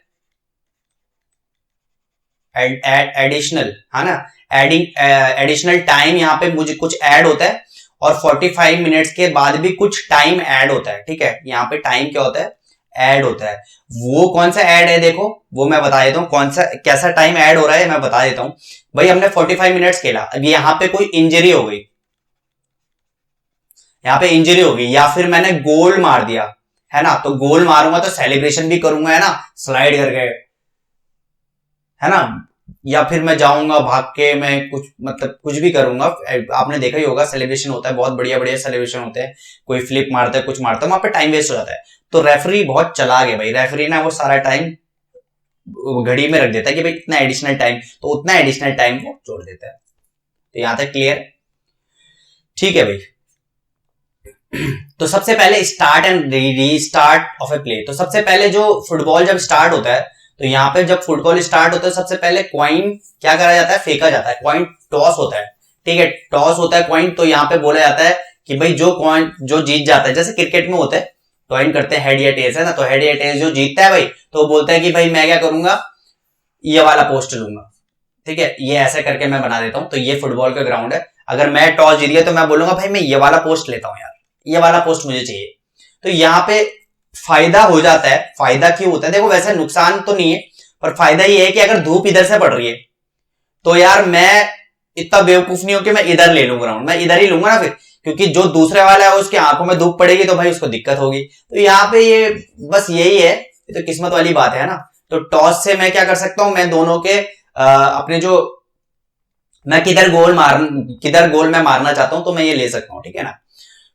एडिशनल, है ना, एडिशनल टाइम यहाँ पे मुझे कुछ ऐड होता है, और 45 मिनट्स के बाद भी कुछ टाइम ऐड होता है, ठीक है। यहाँ पे टाइम क्या होता है, ऐड होता है। वो कौन सा ऐड है देखो, वो मैं बता देता हूँ, कौन सा कैसा टाइम ऐड हो रहा है मैं बता देता हूँ। भाई हमने 45 मिनट्स खेला, अब यहाँ पे कोई इंजरी हो गई, यहाँ पे इंजरी हो गई, या फिर मैंने गोल मार दिया, है ना, तो गोल मारूंगा तो सेलिब्रेशन भी करूंगा, है ना, स्लाइड करके, है ना, या फिर मैं जाऊंगा भाग के, मैं कुछ मतलब कुछ भी करूंगा। आपने देखा ही होगा सेलिब्रेशन होता है, बहुत बढ़िया बढ़िया सेलिब्रेशन होते हैं, कोई फ्लिप मारता है, कुछ मारता है, वहां पे टाइम वेस्ट हो जाता है। तो रेफरी बहुत चलाक है भाई, रेफरी ना वो सारा टाइम घड़ी में रख देता है कि भाई इतना एडिशनल टाइम, तो उतना एडिशनल टाइम वो जोड़ देता है। तो यहां तक क्लियर, ठीक है भाई। तो सबसे पहले start and restart of a play. तो सबसे पहले जो फुटबॉल जब स्टार्ट होता है, तो यहाँ पे जब फुटबॉल स्टार्ट होता है सबसे पहले क्वाइन क्या करा जाता है, फेंका जाता है, क्वाइन टॉस होता है, ठीक है, टॉस होता है क्वाइन। तो यहाँ पे बोला जाता है कि भाई जो कॉइन जो जीत जाता है, जैसे क्रिकेट में होता है क्वाइन करते हैं हेड या टेल्स, है ना, तो हेड या टेल्स जो जीतता है भाई, तो वो बोलता है कि भाई मैं क्या करूंगा, ये वाला पोस्ट लूंगा, ठीक है, ये ऐसे करके मैं बना देता हूं। तो ये फुटबॉल का ग्राउंड है, अगर मैं टॉस जीत गया तो मैं बोलूंगा भाई मैं ये वाला पोस्ट लेता हूं यार, ये वाला पोस्ट मुझे चाहिए। तो यहाँ पे फायदा हो जाता है। फायदा क्यों होता है, देखो वैसे नुकसान तो नहीं है, पर फायदा ये है कि अगर धूप इधर से पड़ रही है तो यार मैं इतना बेवकूफ नहीं हूं कि मैं इधर ले लूं ग्राउंड, मैं इधर ही लूंगा ना फिर, क्योंकि जो दूसरे वाला है उसकी आंखों में धूप पड़ेगी तो भाई उसको दिक्कत होगी। तो यहाँ पे ये बस यही है, ये तो किस्मत वाली बात है ना। तो टॉस से मैं क्या कर सकता हूं, मैं दोनों के अपने जो मैं किधर गोल मैं मारना चाहता हूं तो मैं ये ले सकता हूं, ठीक है ना।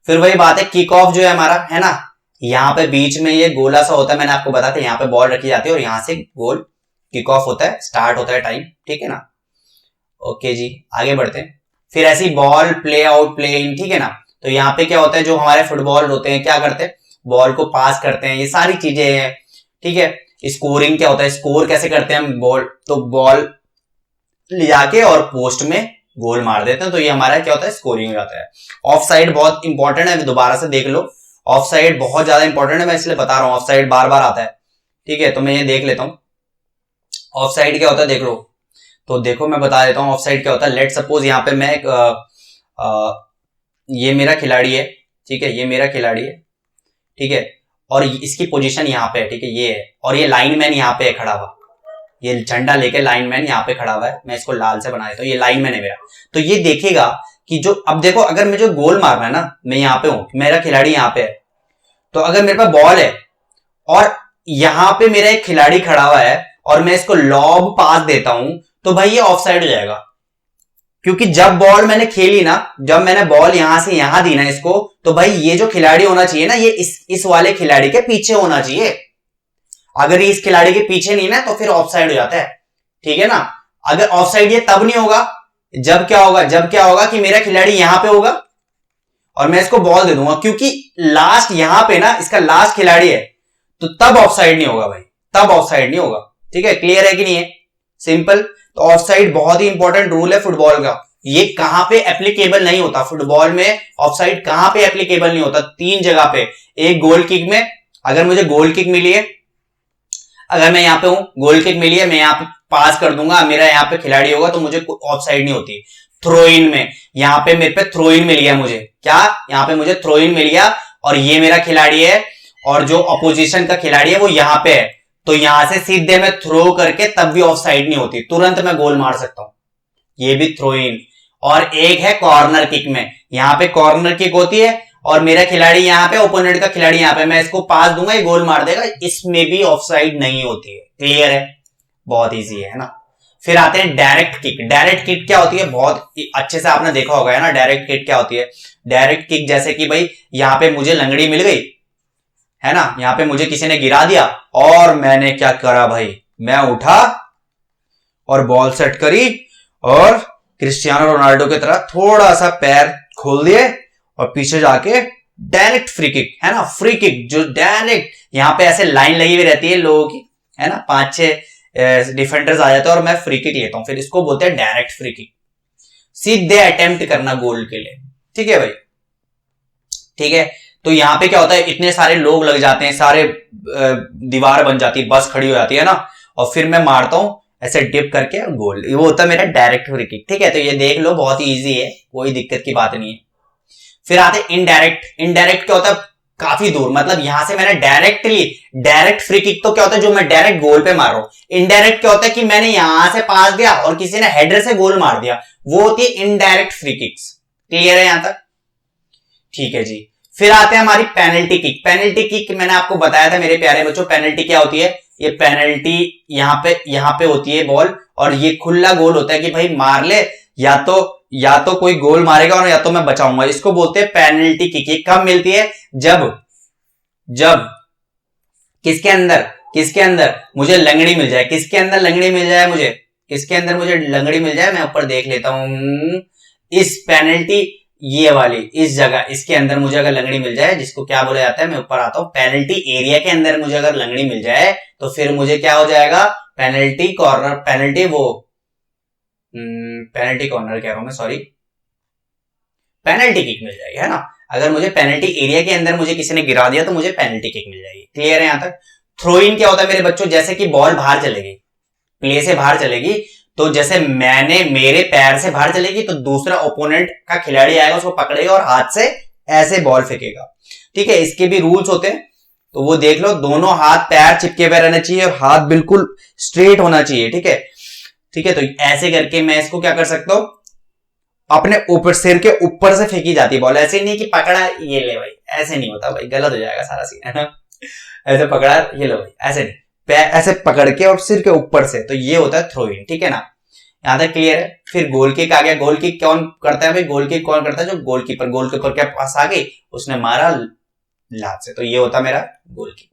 फिर वही बात है, किक ऑफ जो है हमारा, है ना, यहाँ पे बीच में ये गोला सा होता है, मैंने आपको बताया था, यहाँ पे बॉल रखी जाती है और यहाँ से गोल किक ऑफ होता है, स्टार्ट होता है टाइम, ठीक है ना। ओके जी, आगे बढ़ते हैं। फिर ऐसी ball play out play in, ठीक है ना। तो यहाँ पे क्या होता है, जो हमारे फुटबॉल होते हैं क्या करते हैं, बॉल को पास करते हैं, ये सारी चीजें हैं, ठीक है। स्कोरिंग क्या होता है, स्कोर कैसे करते हैं हम, बॉल तो बॉल ले जाके और पोस्ट में गोल मार देते हैं, तो ये हमारा क्या होता है, स्कोरिंग हो जाता है। ऑफ साइड बहुत इंपॉर्टेंट है, दोबारा से देख लो, ऑफ साइड बहुत ज्यादा इंपॉर्टेंट है, मैं इसलिए बता रहा हूं, ऑफ साइड बार बार आता है, ठीक है। तो मैं ये देख लेता हूं ऑफ साइड क्या होता है, देख लो। तो देखो मैं बता देता हूं ऑफ साइड क्या होता है। लेट सपोज यहाँ पे मैं ये मेरा खिलाड़ी है, ठीक है, ये मेरा खिलाड़ी है, ठीक है, और इसकी पोजीशन यहाँ पे है, ठीक है, ये है, और ये लाइनमैन यहाँ पे है खड़ा हुआ, ये झंडा लेके लाइनमैन यहाँ पे खड़ा हुआ है, मैं इसको लाल से बना देता हूँ, ये लाइनमैन है मेरा। तो ये देखेगा कि जो, अब देखो अगर मुझे गोल मारना है ना, मैं यहाँ पे हूं, मेरा खिलाड़ी यहाँ पे है, तो अगर मेरे पास बॉल है और यहाँ पे मेरा एक खिलाड़ी खड़ा हुआ है और मैं इसको लॉब पास देता हूं, तो भाई ये ऑफ साइड हो जाएगा, क्योंकि जब बॉल मैंने खेली ना, जब मैंने बॉल यहां से यहां दी ना इसको, तो भाई ये जो खिलाड़ी होना चाहिए ना, ये इस वाले खिलाड़ी के पीछे होना चाहिए। अगर ये इस खिलाड़ी के पीछे नहीं ना तो फिर ऑफ साइड हो जाता है, ठीक है ना। अगर ऑफ साइड ये तब नहीं होगा, जब क्या होगा कि मेरा खिलाड़ी यहां पे होगा और मैं इसको बॉल दे दूंगा, क्योंकि लास्ट यहां पे ना इसका लास्ट खिलाड़ी है, तो तब ऑफ साइड नहीं होगा भाई, तब ऑफ साइड नहीं होगा, ठीक है। क्लियर है कि नहीं है, सिंपल। तो ऑफ साइड बहुत ही इंपॉर्टेंट रूल है फुटबॉल का। ये कहां पे एप्लीकेबल नहीं होता फुटबॉल में, ऑफ साइड कहां पे एप्लीकेबल नहीं होता, 3 जगह पे। एक गोल किक में, अगर मुझे गोल किक मिली है, अगर मैं यहाँ पे हूं, गोल किक मिली है, मैं यहाँ पे पास कर दूंगा, मेरा यहाँ पे खिलाड़ी होगा तो मुझे ऑफ साइड नहीं होती। थ्रो इन में, यहाँ पे मेरे पे थ्रो इन मिल गया मुझे, क्या यहाँ पे मुझे थ्रो इन मिल गया और ये मेरा खिलाड़ी है और जो अपोजिशन का खिलाड़ी है वो यहाँ पे है, तो यहां से सीधे मैं थ्रो करके तब भी ऑफ साइड नहीं होती, तुरंत मैं गोल मार सकता हूं, ये भी थ्रो इन। और एक है कॉर्नर किक में, यहाँ पे कॉर्नर किक होती है और मेरा खिलाड़ी यहाँ पे, ओपोनेंट का खिलाड़ी यहाँ पे, मैं इसको पास दूंगा, ये गोल मार देगा, इसमें भी ऑफ साइड नहीं होती है। क्लियर है, बहुत इजी है ना। फिर आते हैं डायरेक्ट किक। डायरेक्ट किक क्या होती है, बहुत अच्छे से आपने देखा होगा, है ना। डायरेक्ट किक क्या होती है, डायरेक्ट किक जैसे कि भाई यहाँ पे मुझे लंगड़ी मिल गई, है ना, यहां पे मुझे किसी ने गिरा दिया और मैंने क्या करा भाई, मैं उठा और बॉल सेट करी और क्रिस्टियानो रोनाल्डो की तरह थोड़ा सा पैर खोल दिए और पीछे जाके डायरेक्ट फ्री किक, है ना, फ्री किक जो डायरेक्ट यहां पे ऐसे लाइन लगी हुई रहती है लोगों की, है ना, 5-6 डिफेंडर्स आ जाते हैं और मैं फ्री किक लेता हूं, फिर इसको बोलते हैं डायरेक्ट फ्री किक, सीधे अटेम्प्ट करना गोल के लिए। ठीक है भाई, ठीक है। तो यहां पे क्या होता है, इतने सारे लोग लग जाते हैं, सारे दीवार बन जाती है, बस खड़ी हो जाती है ना, और फिर मैं मारता हूं ऐसे डिप करके गोल, वो होता है मेरा डायरेक्ट फ्री किक। ठीक है, तो ये देख लो, बहुत ही इजी है, कोई दिक्कत की बात नहीं है। फिर आते इनडायरेक्ट। इनडायरेक्ट क्या होता है, काफी दूर, मतलब यहां से मैंने डायरेक्ट फ्री किक तो क्या होता है जो मैं डायरेक्ट गोल पे मार रहा हूं। इनडायरेक्ट क्या होता है कि मैंने यहां से पास दिया और किसी ने हेडर से गोल मार दिया, वो होती है इनडायरेक्ट फ्री किक्स। क्लियर है यहां तक? ठीक है जी। फिर आते हैं हमारी पेनल्टी किक। पेनल्टी किक मैंने आपको बताया था मेरे प्यारे बच्चों, पेनल्टी क्या होती है, ये पेनल्टी यहां पे होती है बॉल, और ये खुला गोल होता है कि भाई मार ले, या तो कोई गोल मारेगा और या तो मैं बचाऊंगा, इसको बोलते हैं पेनल्टी किक। ये कब मिलती है, जब किसके अंदर मुझे लंगड़ी मिल जाए, किसके अंदर लंगड़ी मिल जाए मुझे, किसके अंदर मुझे लंगड़ी मिल जाए, मैं ऊपर देख लेता हूं, इस पेनल्टी, ये वाली इस जगह, इसके अंदर मुझे अगर लंगड़ी मिल जाए, जिसको क्या बोला जाता है, मैं ऊपर आता हूं, पेनल्टी एरिया के अंदर मुझे अगर लंगड़ी मिल जाए तो फिर मुझे क्या हो जाएगा, पेनल्टी कॉर्नर, पेनल्टी कॉर्नर कह रहा हूं मैं, सॉरी, पेनल्टी किक मिल जाएगी, है ना। अगर मुझे पेनल्टी एरिया के अंदर मुझे किसी ने गिरा दिया तो मुझे पेनल्टी किक मिल जाएगी। क्लियर है यहां तक? थ्रो इन क्या होता है मेरे बच्चों, जैसे कि बॉल बाहर चलेगी, प्ले से बाहर चलेगी, तो जैसे मेरे पैर से बाहर चलेगी तो दूसरा ओपोनेंट का खिलाड़ी आएगा, उसको पकड़ेगा और हाथ से ऐसे बॉल फेंकेगा। ठीक है, इसके भी रूल्स होते हैं, तो वो देख लो, दोनों हाथ पैर चिपके हुए रहने चाहिए और हाथ बिल्कुल स्ट्रेट होना चाहिए। ठीक है, ठीक है, तो ऐसे करके मैं इसको क्या कर सकता हूं, अपने ऊपर सिर के ऊपर से फेंकी जाती है बॉल, ऐसे नहीं कि पकड़ा ये ले भाई, ऐसे नहीं होता भाई, गलत हो जाएगा सारा सीन, है ना। ऐसे पकड़ा ये लो भाई, ऐसे नहीं, पैर ऐसे पकड़ के और सिर के ऊपर से, तो ये होता है थ्रो इन। ठीक है ना, यहां तक क्लियर है। फिर गोल किक आ गया। गोल किक कौन करता है भाई, गोल किक कौन करता है, जो गोलकीपर के पास आ गई, उसने मारा लात से, तो ये होता मेरा गोल किक।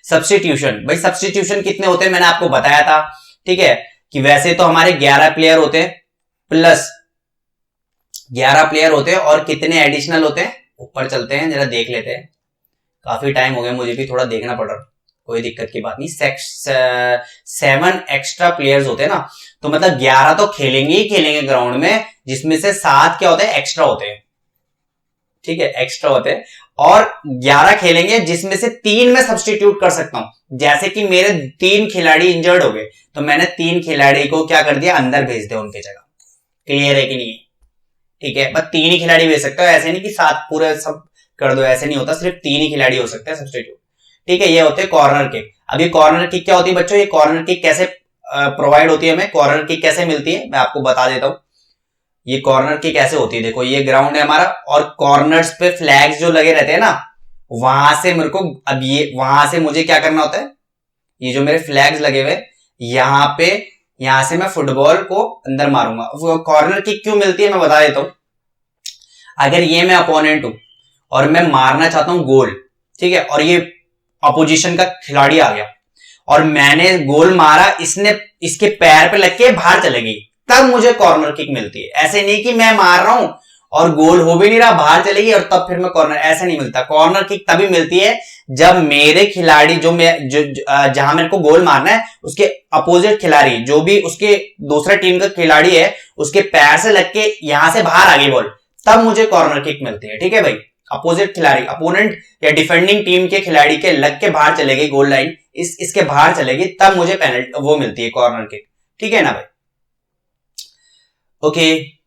सब्स्टिट्यूशन, भाई सब्स्टिट्यूशन कितने होते हैं मैंने आपको बताया था। ठीक है, कि वैसे तो हमारे 11 प्लेयर होते हैं, प्लस 11 प्लेयर होते हैं, और कितने एडिशनल होते हैं, ऊपर चलते हैं जरा देख लेते हैं, काफी टाइम हो गया, मुझे भी थोड़ा देखना पड़ रहा, कोई दिक्कत की बात नहीं। 7 एक्स्ट्रा प्लेयर्स होते हैं ना, तो मतलब 11 तो खेलेंगे ही खेलेंगे ग्राउंड में, जिसमें से 7 क्या होते हैं, एक्स्ट्रा होते हैं। ठीक है, एक्स्ट्रा होते हैं, और 11 खेलेंगे जिसमें से 3 मैं सब्स्टिट्यूट कर सकता हूं। जैसे कि मेरे 3 खिलाड़ी इंजर्ड हो गए, तो मैंने 3 खिलाड़ी को क्या कर दिया, अंदर भेज दिया उनकी जगह। क्लियर है कि नहीं? ठीक है, बस 3 ही खिलाड़ी भेज सकते हो, ऐसे नहीं कि 7 पूरे सब कर दो, ऐसे नहीं होता, सिर्फ 3 ही खिलाड़ी हो सकते हैं सब्स्टिट्यूट। ठीक है, ये होते हैं कॉर्नर किक। अब ये कॉर्नर किक क्या होती है बच्चों, ये कॉर्नर किक कैसे प्रोवाइड होती है, हमें कॉर्नर किक कैसे मिलती है मैं आपको बता देता हूं। ये कॉर्नर किक कैसे होती है, देखो ये ग्राउंड है हमारा, और कॉर्नर्स पे फ्लैग्स जो लगे रहते हैं ना, वहां से मेरे को, अब ये वहां से मुझे क्या करना होता है, ये जो मेरे फ्लैग्स लगे हुए यहां से मैं फुटबॉल को अंदर मारूंगा। कॉर्नर किक क्यों मिलती है मैं बता देता हूं। अगर ये मैं अपोनेंट हूं और मैं मारना चाहता हूं गोल, ठीक है, और ये अपोजिशन का खिलाड़ी आ गया और मैंने गोल मारा, इसने इसके पैर पे लग के बाहर चले गई, तब मुझे कॉर्नर किक मिलती है। ऐसे नहीं कि मैं मार रहा हूं और गोल हो भी नहीं रहा, बाहर चलेगी और तब फिर मैं कॉर्नर, ऐसा नहीं मिलता। कॉर्नर किक तभी मिलती है जब मेरे खिलाड़ी जहां मेरे को गोल मारना है, उसके अपोजिट खिलाड़ी जो भी उसके दूसरा टीम का खिलाड़ी है, उसके पैर से लग के यहां से बाहर आ गई बॉल, तब मुझे कॉर्नर किक मिलती है। ठीक है भाई, अपोजिट खिलाड़ी, अपोनेंट या डिफेंडिंग टीम के खिलाड़ी के लग के बाहर चलेगी गोल लाइन, इसके बाहर चलेगी, तब मुझे पेनल्टी वो मिलती है, कॉर्नर किक। ठीक है ना भाई, ओके।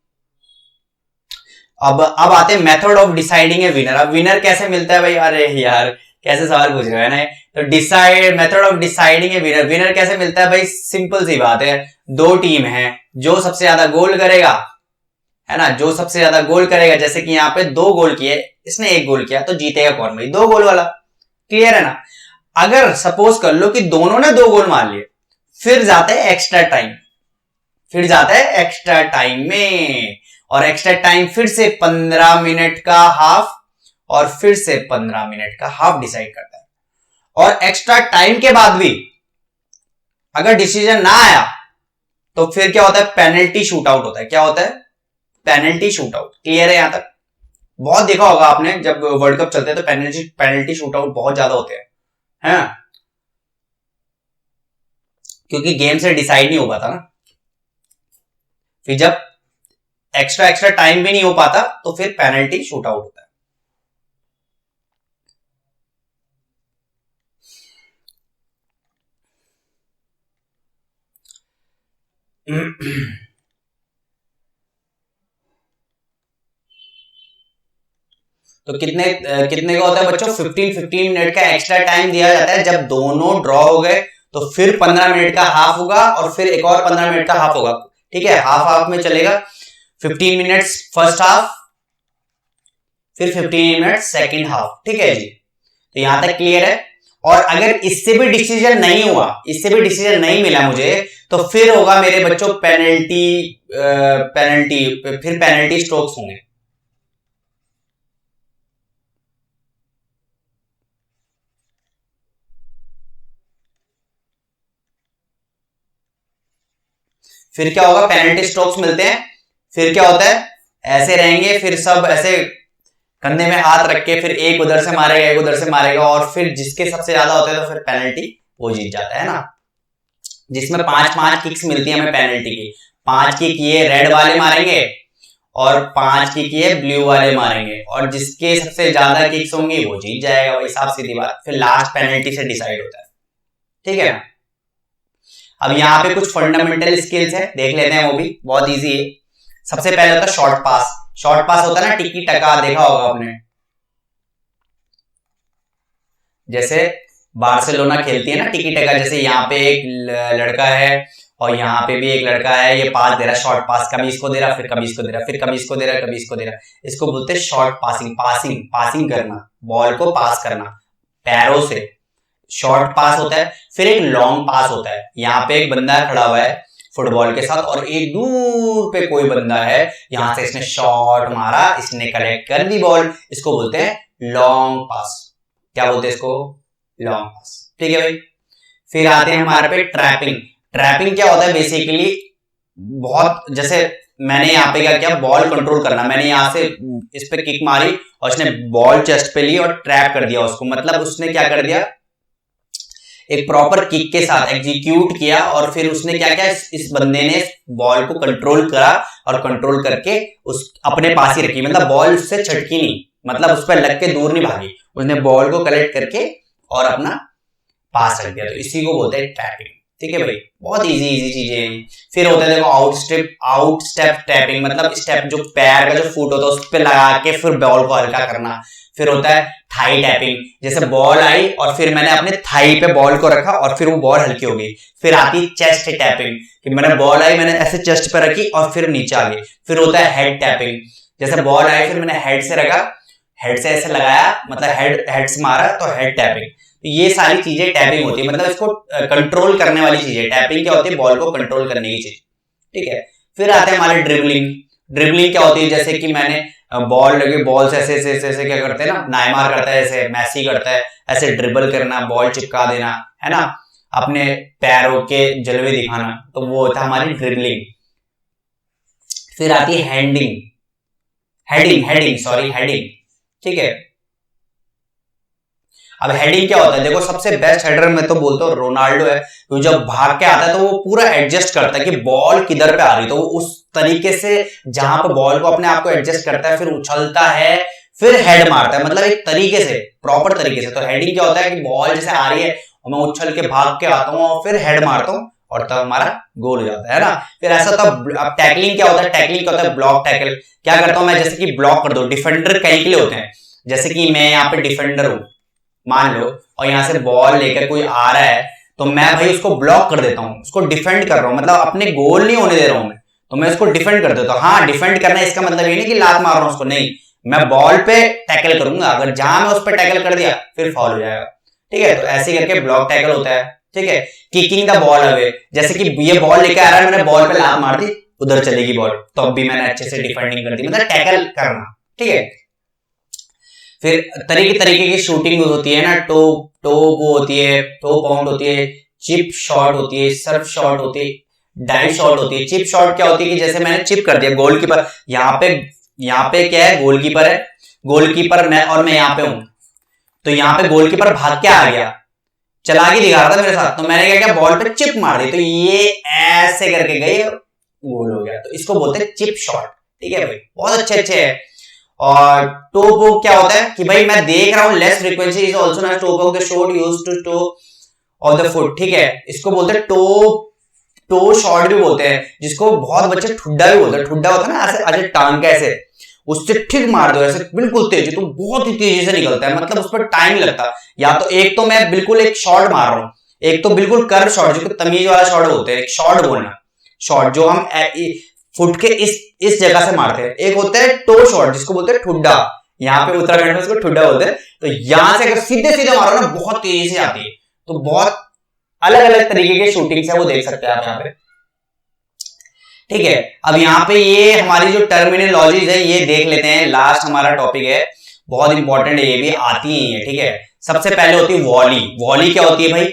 अब आते हैं method of deciding A winner. अब विनर कैसे मिलता है भाई, अरे यार कैसे सवाल पूछ रहे हो ना। तो decide, method of deciding A winner, winner कैसे मिलता है भाई, सिंपल सी बात है, 2 टीम है, जो सबसे ज्यादा गोल करेगा, है ना, जो सबसे ज्यादा गोल करेगा, जैसे कि यहाँ पे 2 गोल किए, इसने 1 गोल किया, तो जीतेगा कौन भाई, 2 गोल वाला। क्लियर है ना। अगर सपोज कर लो कि दोनों ने 2 गोल मार लिए, फिर जाते हैं एक्स्ट्रा टाइम, फिर जाता है एक्स्ट्रा टाइम में, और एक्स्ट्रा टाइम फिर से 15 मिनट का हाफ और फिर से 15 मिनट का हाफ डिसाइड करता है। और एक्स्ट्रा टाइम के बाद भी अगर डिसीजन ना आया तो फिर क्या होता है, पेनल्टी शूट आउट होता है। क्या होता है, पेनल्टी शूट आउट। क्लियर है यहां तक? बहुत देखा होगा आपने, जब वर्ल्ड कप चलते हैं तो पेनल्टी शूट आउट बहुत ज्यादा होते हैं, है ना, क्योंकि गेम से डिसाइड नहीं हो पाता ना। फिर जब एक्स्ट्रा टाइम भी नहीं हो पाता तो फिर पेनल्टी शूट आउट होता है। तो कितने कितने का होता है बच्चों, 15 मिनट का एक्स्ट्रा टाइम दिया जाता है। जब दोनों ड्रॉ हो गए तो फिर 15 मिनट का हाफ होगा और फिर एक और 15 मिनट का हाफ होगा। ठीक है, हाफ हाफ में चलेगा। 15 मिनट्स फर्स्ट हाफ, फिर 15 मिनट सेकंड हाफ। ठीक है जी, तो यहां तक क्लियर है। और अगर इससे भी डिसीजन नहीं हुआ, इससे भी डिसीजन नहीं मिला मुझे, तो फिर होगा मेरे बच्चों फिर पेनल्टी स्ट्रोक्स होंगे। फिर क्या होगा, पेनल्टी स्ट्रोक्स मिलते हैं। फिर क्या होता है, ऐसे रहेंगे, फिर सब ऐसे कंधे में हाथ रख के फिर एक उधर से मारेगा, एक उधर से मारेगा, और फिर जिसके सबसे ज्यादा होते हैं तो फिर पेनल्टी वो जीत जाता है ना। जिसमें 5-5 किक्स मिलती है हमें पेनल्टी की। 5 किक ये रेड वाले मारेंगे और 5 किक ये ब्लू वाले मारेंगे, और जिसके सबसे ज्यादा किक्स होंगी वो जीत जाएगा। वही साफ सीधी बात, फिर लास्ट पेनल्टी से डिसाइड होता है। ठीक है, अब यहाँ पे कुछ फंडामेंटल स्किल्स है, देख लेते हैं, वो भी बहुत इजी है। सबसे पहले होता है शॉर्ट पास। शॉर्ट पास होता है ना टिकी टका, देखा होगा आपने, जैसे बार्सिलोना खेलती है ना टिकी टका। जैसे यहाँ पे एक लड़का है और यहाँ पे भी एक लड़का है, ये पास दे रहा है, शॉर्ट पास, कभी इसको दे रहा, फिर कभी इसको दे रहा, फिर कभी इसको दे रहा, कभी इसको दे रहा। इसको बोलते हैं शॉर्ट पासिंग। पासिंग करना, बॉल को पास करना पैरों से, शॉर्ट पास होता है। फिर एक लॉन्ग पास होता है। यहाँ पे एक बंदा खड़ा हुआ है फुटबॉल के साथ और एक दूर पे कोई बंदा है, यहां से इसने शॉट मारा, इसने कलेक्ट कर दी बॉल, इसको बोलते हैं लॉन्ग पास। क्या बोलते हैं इसको, लॉन्ग पास। ठीक है भाई, फिर आते हैं हमारे पे ट्रैपिंग। ट्रैपिंग क्या होता है, बेसिकली बहुत, जैसे मैंने यहाँ पे क्या किया, बॉल कंट्रोल करना। मैंने यहाँ से इस पे किक मारी और इसने बॉल चेस्ट पे ली और ट्रैप कर दिया उसको। मतलब उसने क्या कर दिया, एक प्रॉपर किक के साथ एग्जीक्यूट किया, और फिर उसने क्या किया, इस बंदे ने बॉल को कंट्रोल करा और कंट्रोल करके उस अपने पास ही रखी। मतलब बॉल उससे छटकी नहीं, मतलब उस पर लग के दूर नहीं भागी, उसने बॉल को कलेक्ट करके और अपना पास रख दिया। तो इसी को बोलते हैं टैपिंग। ठीक है भाई, बहुत इजी चीजें हैं। फिर होता है देखो आउट स्टेप टैपिंग, मतलब स्टेप जो पैर का जो फुट होता है उस पर लगा के फिर बॉल को हल्का करना। फिर होता है थाई टैपिंग, जैसे बॉल आई और फिर मैंने अपने थाई पे बॉल को रखा और फिर वो बॉल हल्की हो गई। फिर आती चेस्ट टैपिंग, कि मैंने बॉल आई, मैंने ऐसे चेस्ट पे रखी और फिर नीचे आ गई। फिर होता है हेड टैपिंग, जैसे बॉल आई फिर मैंने हेड से रखा, हेड से ऐसे लगाया, मतलब हेड से मारा, तो हेड टैपिंग। ये सारी चीजें टैपिंग होती है, मतलब इसको कंट्रोल करने वाली चीजें। टैपिंग क्या होती है, बॉल को कंट्रोल करने की चीज। ठीक है, फिर आते हैं हमारे ड्रिबलिंग। ड्रिबलिंग क्या होती है, जैसे कि मैंने बॉल लगे, बॉल से ऐसे ऐसे ऐसे क्या करते हैं ना, नाइमार करता है, ऐसे मैसी करता है, ऐसे ड्रिबल करना, बॉल चिपका देना, है ना, अपने पैरों के जलवे दिखाना, तो वो होता है हमारी ड्रिबलिंग। फिर आती है हेडिंग। ठीक है, अब हेडिंग क्या होता है, देखो सबसे बेस्ट हेडर मैं तो बोलता हूँ रोनाल्डो है। तो जब भाग के आता है तो वो पूरा एडजस्ट करता है कि बॉल किधर पे आ रही, तो वो उस तरीके से जहां पे बॉल को अपने आप को एडजस्ट करता है, फिर उछलता है, फिर हेड मारता है, मतलब एक तरीके से, प्रॉपर तरीके से। तो हेडिंग क्या होता है कि बॉल जैसे आ रही है और मैं उछल के भाग के आता हूँ और फिर हेड मारता हूँ और तब हमारा गोल हो जाता है ना। फिर ऐसा तब अब टैकलिंग क्या होता है, टैकलिंग क्या होता है, ब्लॉक टैकल। क्या करता हूं मैं, जैसे कि ब्लॉक कर दो, डिफेंडर कहीं के लिए होते हैं, जैसे कि मैं यहाँ पे डिफेंडर हूं मान लो, और यहाँ से बॉल लेकर कोई आ रहा है, तो मैं भाई उसको ब्लॉक कर देता हूँ, उसको डिफेंड कर रहा हूँ, मतलब अपने गोल नहीं होने दे रहा हूँ मैं, तो मैं उसको डिफेंड कर देता हूँ। हाँ, डिफेंड करना इसका मतलब ये नहीं कि लात मार रहा हूँ उसको, नहीं, मैं बॉल पे टैकल करूंगा, अगर जहां मैं उस पर टैकल कर दिया फिर फाउल हो जाएगा। ठीक है, तो ऐसे करके ब्लॉक टैकल होता है। ठीक है, किकिंग द बॉल अवे, जैसे कि ये बॉल लेके आ रहा है, मैंने बॉल पे लात मार दी, उधर चलेगी बॉल, तो अब भी मैंने अच्छे से डिफेंडिंग कर दी, मतलब टैकल करना। ठीक है, फिर तरीके तरीके की शूटिंग होती है ना, वो होती है, टो पाउंड होती है, चिप शॉट होती है, सर्फ शॉट होती है, डाइव शॉट होती है। चिप शॉट क्या होती है कि जैसे मैंने चिप कर दिया गोलकीपर, यहाँ पे क्या है, गोलकीपर है, गोलकीपर मैं और मैं यहाँ पे हूं, तो यहाँ पे गोलकीपर भाग के आ गया, चला के दिखा रहा था मेरे साथ, तो मैंने क्या किया, बॉल पे चिप मार दी, तो ये ऐसे करके गई, गोल हो गया। तो इसको बोलते हैं चिप शॉट। ठीक है भाई, बहुत अच्छे है। और टो पोक क्या होता है कि भाई मैं देख रहा हूं, less frequency is also known as toe poke, the shot used to toe off the foot. ठीक है, इसको बोलते हैं टो शॉट भी बोलते हैं, जिसको बहुत बच्चे ठुड्डा भी बोलते हैं। ठुड्डा होता है ना, ऐसे टांग के ऐसे, उससे ठीक मार दो ऐसे बिल्कुल तेज, तो बहुत ही तेजी से निकलता है, मतलब उस पर टाइम लगता है। या तो एक तो मैं बिल्कुल एक शॉट मार रहा हूं, एक तो बिल्कुल कर्व शॉट, जो तमीज वाला शॉट बोलते हैं, एक शॉट बोलना, शॉट जो हम फुट के इस जगह से मारते हैं। एक होता है टो शॉट, जिसको बोलते हैं ठुड्डा, यहाँ पे उत्तराखंड में उसको ठुड्डा बोलते हैं। तो यहां से अगर सीधे सीधे मारो ना, बहुत तेजी से आती है। तो बहुत अलग अलग तरीके के शूटिंग है, वो देख सकते हैं आप यहाँ पे। ठीक है, अब यहाँ पे ये हमारी जो टर्मिनोलॉजीज है ये देख लेते हैं। लास्ट हमारा टॉपिक है, बहुत इंपॉर्टेंट है, ये भी आती ही है। ठीक है, सबसे पहले होती है वॉली। वॉली क्या होती है भाई,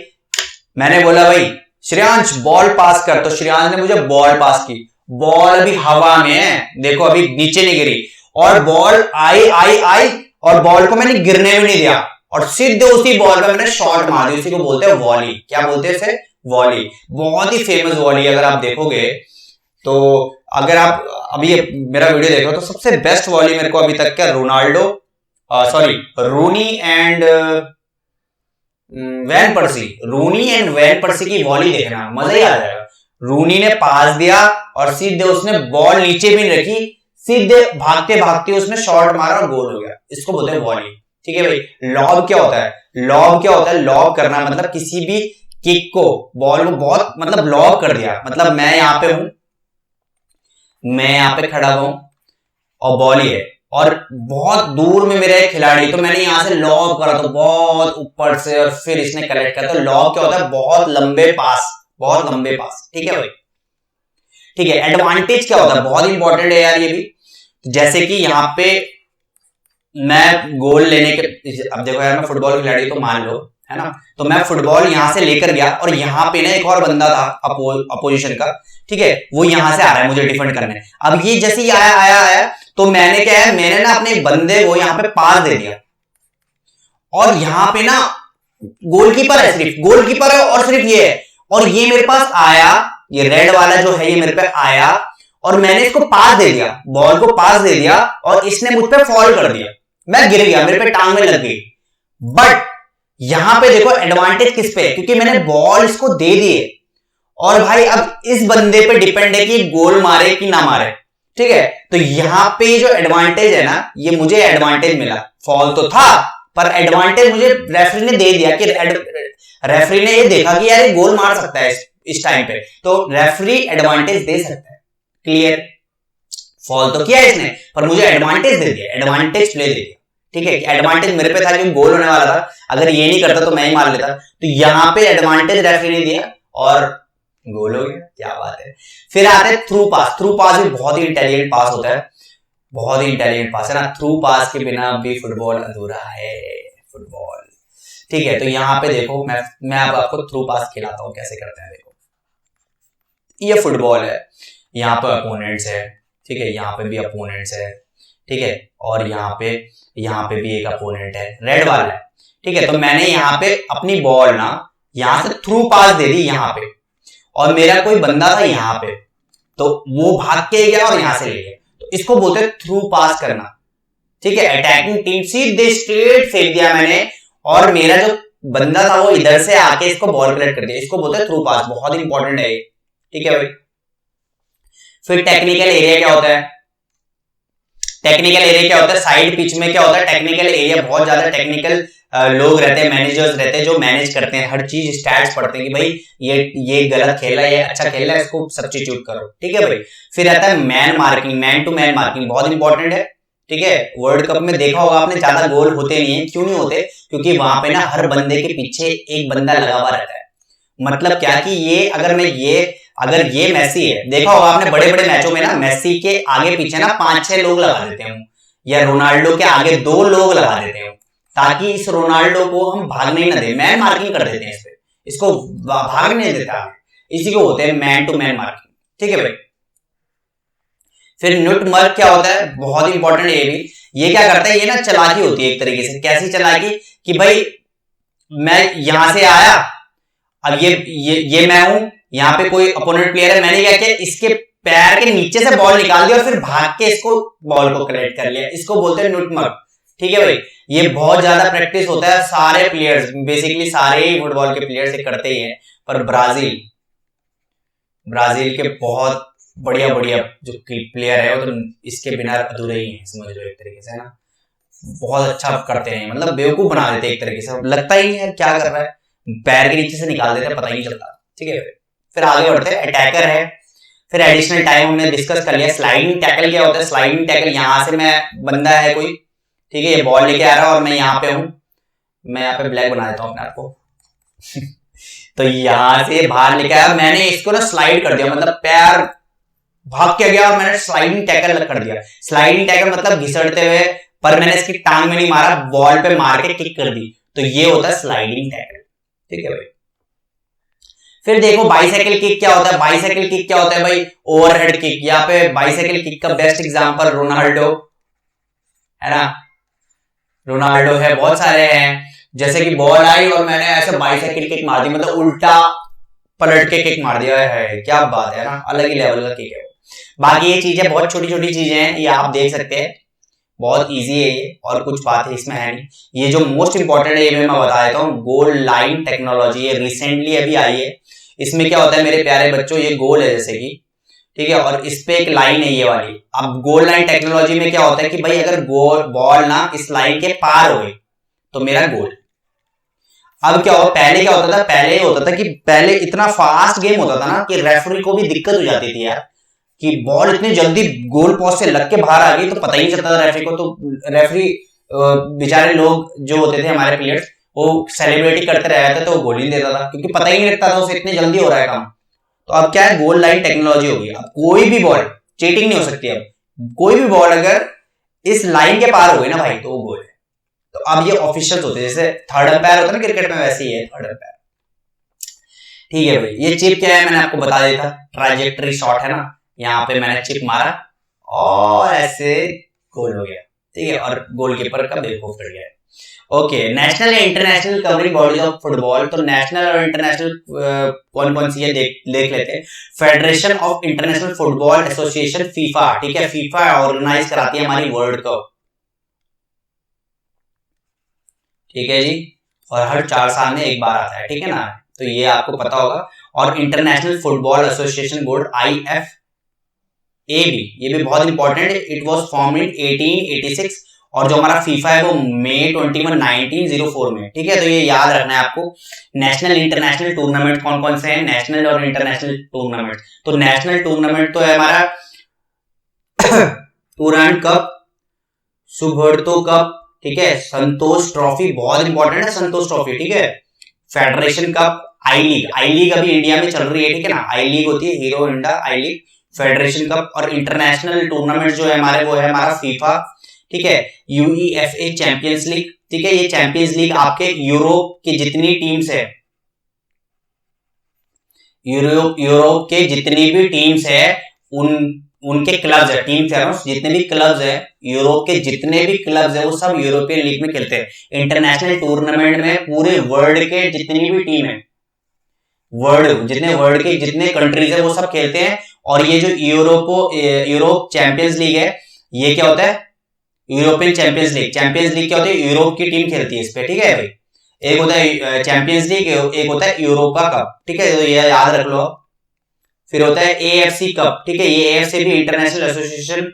मैंने बोला भाई श्रेयांश बॉल पास कर, तो श्रेयांश ने मुझे बॉल पास की, बॉल अभी हवा में है, देखो अभी नीचे नहीं गिरी, और बॉल आई और बॉल को मैंने गिरने भी नहीं दिया, और सीधे उसी बॉल पे मैंने शॉट मार दी। उसी को बोलते हैं वॉली। क्या बोलते हैं इसे, वॉली। बहुत ही फेमस वॉली, अगर आप देखोगे तो, अगर आप अभी मेरा वीडियो देख रहे हो तो सबसे बेस्ट वॉली मेरे को अभी तक क्या, Rooney and van Persie, Rooney and van Persie की वॉली देखना, मजा ही आ जाएगा। रूनी ने पास दिया और सीधे उसने बॉल नीचे भी नहीं रखी, सीधे भागते भागते उसने शॉट मारा और गोल हो गया। इसको बोलते हैं वॉली। ठीक है भाई, लॉब क्या होता है, लॉब क्या होता है, लॉब करना मतलब किसी भी किक को, बॉल को बहुत मतलब लॉब कर दिया, मतलब मैं यहाँ पे हूं, मैं यहाँ पे खड़ा हूं और बॉल ही है, और बहुत दूर में मेरा एक खिलाड़ी, तो मैंने यहां से लॉब करा तो बहुत ऊपर से, और फिर इसने कलेक्ट करा। तो लॉब क्या होता है, बहुत लंबे पास, बहुत लंबे पास। ठीक है भाई, ठीक है। एडवांटेज क्या होता है, बहुत इंपॉर्टेंट है यार ये भी। जैसे कि यहाँ पे मैं गोल लेने के, अब देखो यार मैं फुटबॉल खिलाड़ी तो मान लो, है ना, तो मैं फुटबॉल यहां से लेकर गया, और यहाँ पे ना एक और बंदा था अपोजिशन का, ठीक है, वो यहां से आ रहा है मुझे डिफेंड करने। अब ये जैसे ही आया तो मैंने क्या है, मैंने ना अपने बंदे को यहाँ पे पास दे दिया, और यहाँ पे ना गोलकीपर है, सिर्फ गोलकीपर है और सिर्फ ये है, और ये मेरे पास आया, ये रेड वाला जो है ये मेरे पे आया, और मैंने इसको पास दे दिया, बॉल को पास दे दिया, और इसने मुझ पे फॉल कर दिया, मैं गिर गया, मेरे पे टांग में लग गई। बट यहां पे देखो एडवांटेज किस पे, क्योंकि मैंने बॉल इसको दे दिए, और भाई अब इस बंदे पे डिपेंड है कि गोल मारे कि ना मारे। ठीक है, तो यहां पे जो एडवांटेज है ना, ये मुझे एडवांटेज मिला, फॉल तो था पर एडवांटेज मुझे रेफरी ने दे दिया, कि रेफरी ने ये देखा कि यार ये गोल मार सकता है इस टाइम पे, तो रेफरी एडवांटेज दे सकता है। क्लियर, फॉल तो किया इसने पर मुझे एडवांटेज दे दिया, एडवांटेज प्ले दे दिया। ठीक है, एडवांटेज मेरे पे था क्योंकि गोल होने वाला था, अगर ये नहीं करता तो मैं ही मार लेता, तो यहां पे एडवांटेज रेफरी ने दिया और गोल हो गया। क्या बात है। फिर आते हैं थ्रू पास। थ्रू पास भी बहुत ही इंटेलिजेंट पास होता है, बहुत ही इंटेलिजेंट पास है ना। थ्रू पास के बिना भी फुटबॉल अधूरा है, फुटबॉल। ठीक है, तो यहाँ पे देखो मैं अब आपको थ्रू पास खिलाता हूँ कैसे करते हैं। देखो ये फुटबॉल है, यहाँ पे अपोनेंट्स है, ठीक है, यहाँ पे भी अपोनेंट्स है, ठीक है, और यहाँ पे भी एक अपोनेंट है, रेड वाला है। ठीक है, तो मैंने यहाँ पे अपनी बॉल ना यहाँ से थ्रू पास दे दी यहाँ पे, और मेरा कोई बंदा था यहाँ पे, तो वो भाग के गया और यहां से ले गया, तो इसको बोलते हैं थ्रू पास करना। ठीक है, अटैकिंग टीम सीधे स्ट्रेट फेंक दिया मैंने, और मेरा जो बंदा था वो इधर से आके इसको बॉल कलेक्ट कर दिया, इसको बोलते हैं थ्रू पास। बहुत इंपॉर्टेंट है। ठीक है भाई, फिर टेक्निकल एरिया क्या होता है, टेक्निकल एरिया क्या होता है, साइड पिच में क्या होता है, टेक्निकल एरिया बहुत ज्यादा टेक्निकल लोग रहते हैं, मैनेजर्स रहते हैं जो मैनेज करते हैं, हर चीज स्टैट्स पढ़ते हैं कि भाई ये गलत खेला, ये अच्छा खेला, इसको सब्स्टिट्यूट करो। ठीक है भाई, फिर आता है man marking, man to man marking, बहुत इंपॉर्टेंट है। ठीक है, वर्ल्ड कप में देखा होगा आपने, ज्यादा गोल होते नहीं है। क्यों नहीं होते, क्योंकि वहां पे ना हर बंदे के पीछे एक बंदा लगा हुआ रहता है। मतलब क्या कि ये अगर ये मेसी है, देखा होगा आपने बड़े बड़े मैचों में ना, मेसी के आगे पीछे ना 5-6 लोग लगा देते हैं, या रोनाल्डो के आगे 2 लोग लगा देते हैं ताकि इस रोनाल्डो को हम भागने ही ना दे, मैन मार्किंग कर देते हैं इस पे, इसको भाग नहीं देता, इसी को होते हैं मैन टू मैन मार्किंग। ठीक है भाई। फिर न्यूट मर्क क्या होता है, बहुत इंपॉर्टेंट ये भी, ये क्या करता है, ये ना चालाकी होती है एक तरीके से। कैसी चालाकी कि भाई मैं यहां से आया, अब ये मैं हूं, यहाँ पे कोई अपोनेंट प्लेयर है, मैंने क्या किया, इसके पैर के नीचे से बॉल निकाल दिया और फिर भाग के इसको बॉल को कलेक्ट कर लिया, इसको बोलते हैं न्यूट मर्क। ठीक है भाई। ये बहुत ज्यादा प्रैक्टिस होता है, सारे प्लेयर्स, बेसिकली सारे ही फुटबॉल के प्लेयर्स करते ही हैं, पर ब्राजील के बहुत बढ़िया बढ़िया जो प्लेयर है वो तो इसके बिना अधूरे ही हैं, समझ लो एक तरीके से, है ना। बहुत अच्छा करते हैं, मतलब बेवकूफ बना देते हैं एक तरीके से, लगता ही नहीं है क्या कर रहा है, पैर के नीचे से निकाल देते हैं, पता ही नहीं चलता। ठीक है। फिर आगे बढ़ते हैं, अटैकर है। फिर एडिशनल टाइम हमने डिस्कस कर लिया। स्लाइडिंग टैकल क्या होता है, स्लाइडिंग टैकल, यहां से मैं बंदा है कोई, ठीक है, ये बॉल लेके आ रहा है और मैं यहाँ पे हूं, मैं यहाँ पे ब्लैक बना देता हूँ अपने आप को तो यहां से बाहर लेके आया, मैंने इसको ना स्लाइड कर दिया, मतलब पैर भाग के गया और मैंने स्लाइडिंग टैकल कर दिया। स्लाइडिंग टैकल मतलब घिसड़ते हुए, पर मैंने इसकी टांग में नहीं मारा, बॉल पे मार के किक कर दी, तो ये होता है स्लाइडिंग टैकल। ठीक है भाई। फिर देखो बाइसाइकिल किक क्या होता है, बाइसाइकिल किक क्या होता है भाई, ओवरहेड किक। यहाँ पे बाइसाइकिल किक का बेस्ट एग्जांपल रोनाल्डो है ना, रोनाल्डो है, बहुत सारे हैं। जैसे कि बॉल आई और मैंने ऐसे बाइसाइकिल किक मार दी, मतलब उल्टा पलट के किक मार दिया है, क्या बात है ना, अलग ही लेवल का किक है। बाकी ये चीजें बहुत छोटी छोटी चीजें हैं, ये आप देख सकते हैं, बहुत इजी है ये, और कुछ बात है इसमें है नहीं। ये जो मोस्ट इंपॉर्टेंट है ये मैं बता देता हूँ, गोल लाइन टेक्नोलॉजी, ये रिसेंटली अभी आई है। इसमें क्या होता है मेरे प्यारे बच्चों, ये गोल है जैसे कि, ठीक है, और इस पे एक लाइन है ये वाली। अब गोल लाइन टेक्नोलॉजी में क्या होता है कि भाई अगर गोल बॉल ना इस लाइन के पार हो तो मेरा गोल। अब क्या हो, पहले क्या होता था, पहले ये होता था कि पहले इतना फास्ट गेम होता था ना कि रेफरी को भी दिक्कत हो जाती थी यार, कि बॉल इतनी जल्दी गोल पोस्ट से लग के बाहर आ गई तो पता ही नहीं चलता था रेफरी को। तो रेफरी बेचारे लोग जो होते थे हमारे प्लेयर्स, वो सेलिब्रेटी करते रहते थे, तो वो गोल ही देता था, क्योंकि पता ही नहीं लगता था उसे इतने जल्दी हो रहा है काम। तो अब क्या है, गोल लाइन टेक्नोलॉजी होगी, अब कोई भी बॉल चीटिंग नहीं हो सकती, अब कोई भी बॉल अगर इस लाइन के पार हो गई ना भाई तो वो गोल है। तो अब ये ऑफिशियल होते हैं, जैसे थर्ड अंपायर होता है ना क्रिकेट में, वैसे ही है थर्ड अंपायर। ठीक है भाई। ये चिप क्या है मैंने आपको बता दिया था, ट्राइजेक्टरी शॉट है ना, यहाँ पे मैंने चिप मारा और ऐसे गोल हो गया। ठीक है, और गोलकीपर का बेवकूफ कर गया। ओके, नेशनल या international covering bodies of football, तो नेशनल और इंटरनेशनल कौन कौन सी है देख लेते हैं। Federation of international football association FIFA, ठीक है, फीफा ऑर्गेनाइज कराती है हमारी वर्ल्ड कप। ठीक है जी, और हर 4 साल में एक बार आता है, ठीक है ना, तो ये आपको पता होगा। और international football association board IFAB, ये भी बहुत इंपॉर्टेंट है, इट वाज फॉर्म्ड इन 1886, और जो हमारा फीफा है वो मई 21, 1904 में। ठीक है, तो ये याद रखना है आपको। नेशनल इंटरनेशनल टूर्नामेंट कौन कौन से हैं, नेशनल और इंटरनेशनल टूर्नामेंट, तो नेशनल टूर्नामेंट तो है हमारा टूरान कप, सुब्रतो कप, ठीक है, संतोष ट्रॉफी, बहुत इंपॉर्टेंट है संतोष ट्रॉफी, ठीक है, फेडरेशन कप, आई लीग अभी इंडिया में चल रही है, ठीक है ना, आई लीग होती है, हीरो होंडा आई लीग, फेडरेशन कप। और इंटरनेशनल टूर्नामेंट जो है हमारे वो है हमारा फीफा, ठीक है, UEFA चैंपियंस लीग, ठीक है, ये चैंपियंस लीग आपके यूरोप की जितनी टीम्स है, यूरोप के जितनी भी टीम्स है उनके क्लब्स है, टीम जितने भी क्लब्स है, यूरोप के जितने भी क्लब्स है वो सब यूरोपियन लीग में खेलते हैं। इंटरनेशनल टूर्नामेंट में पूरे वर्ल्ड के जितनी भी टीम है, वर्ल्ड के जितने कंट्रीज है वो सब खेलते हैं। और ये जो यूरोप चैंपियंस लीग है, ये क्या होता है, यूरोपियन चैंपियंस लीग क्या होती है, यूरोप की टीम खेलती है इस पे, ठीक है भाई। एक होता है चैंपियंस लीग, एक होता है यूरोपा कप, ठीक है, तो ये याद रख लो। फिर होता है AFC कप, ठीक है, ये AFC भी इंटरनेशनल एसोसिएशन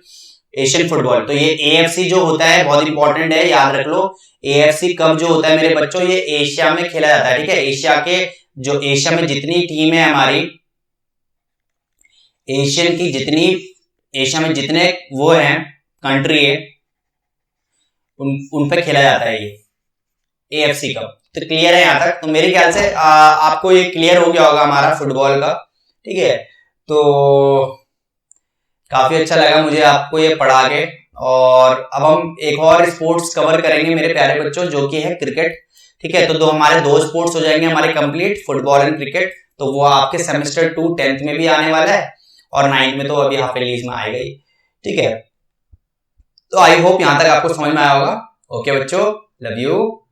एशियन फुटबॉल, तो ये AFC जो होता है बहुत इंपॉर्टेंट है, याद रख लो। AFC कप जो होता है मेरे बच्चों, ये एशिया में खेला जाता है, ठीक है, एशिया में जितनी टीम है हमारी, एशिया में जितने वो हैं कंट्री है, उन पे खेला जाता है ये AFC कप। तो क्लियर है यहाँ तक, तो मेरे ख्याल से आपको ये क्लियर हो गया होगा हमारा फुटबॉल का, ठीक है। तो काफी अच्छा लगा मुझे आपको ये पढ़ा के, और अब हम एक और स्पोर्ट्स कवर करेंगे मेरे प्यारे बच्चों, जो कि है क्रिकेट। ठीक है, तो हमारे दो स्पोर्ट्स हो जाएंगे हमारे कंप्लीट, फुटबॉल एंड क्रिकेट। तो वो आपके सेमेस्टर 2 10th में भी आने वाला है और 9th में तो अभी हाफ ईयरलीज में आएगा ही। ठीक है, तो आई होप यहां तक आपको समझ में आया होगा। ओके बच्चों, लव यू।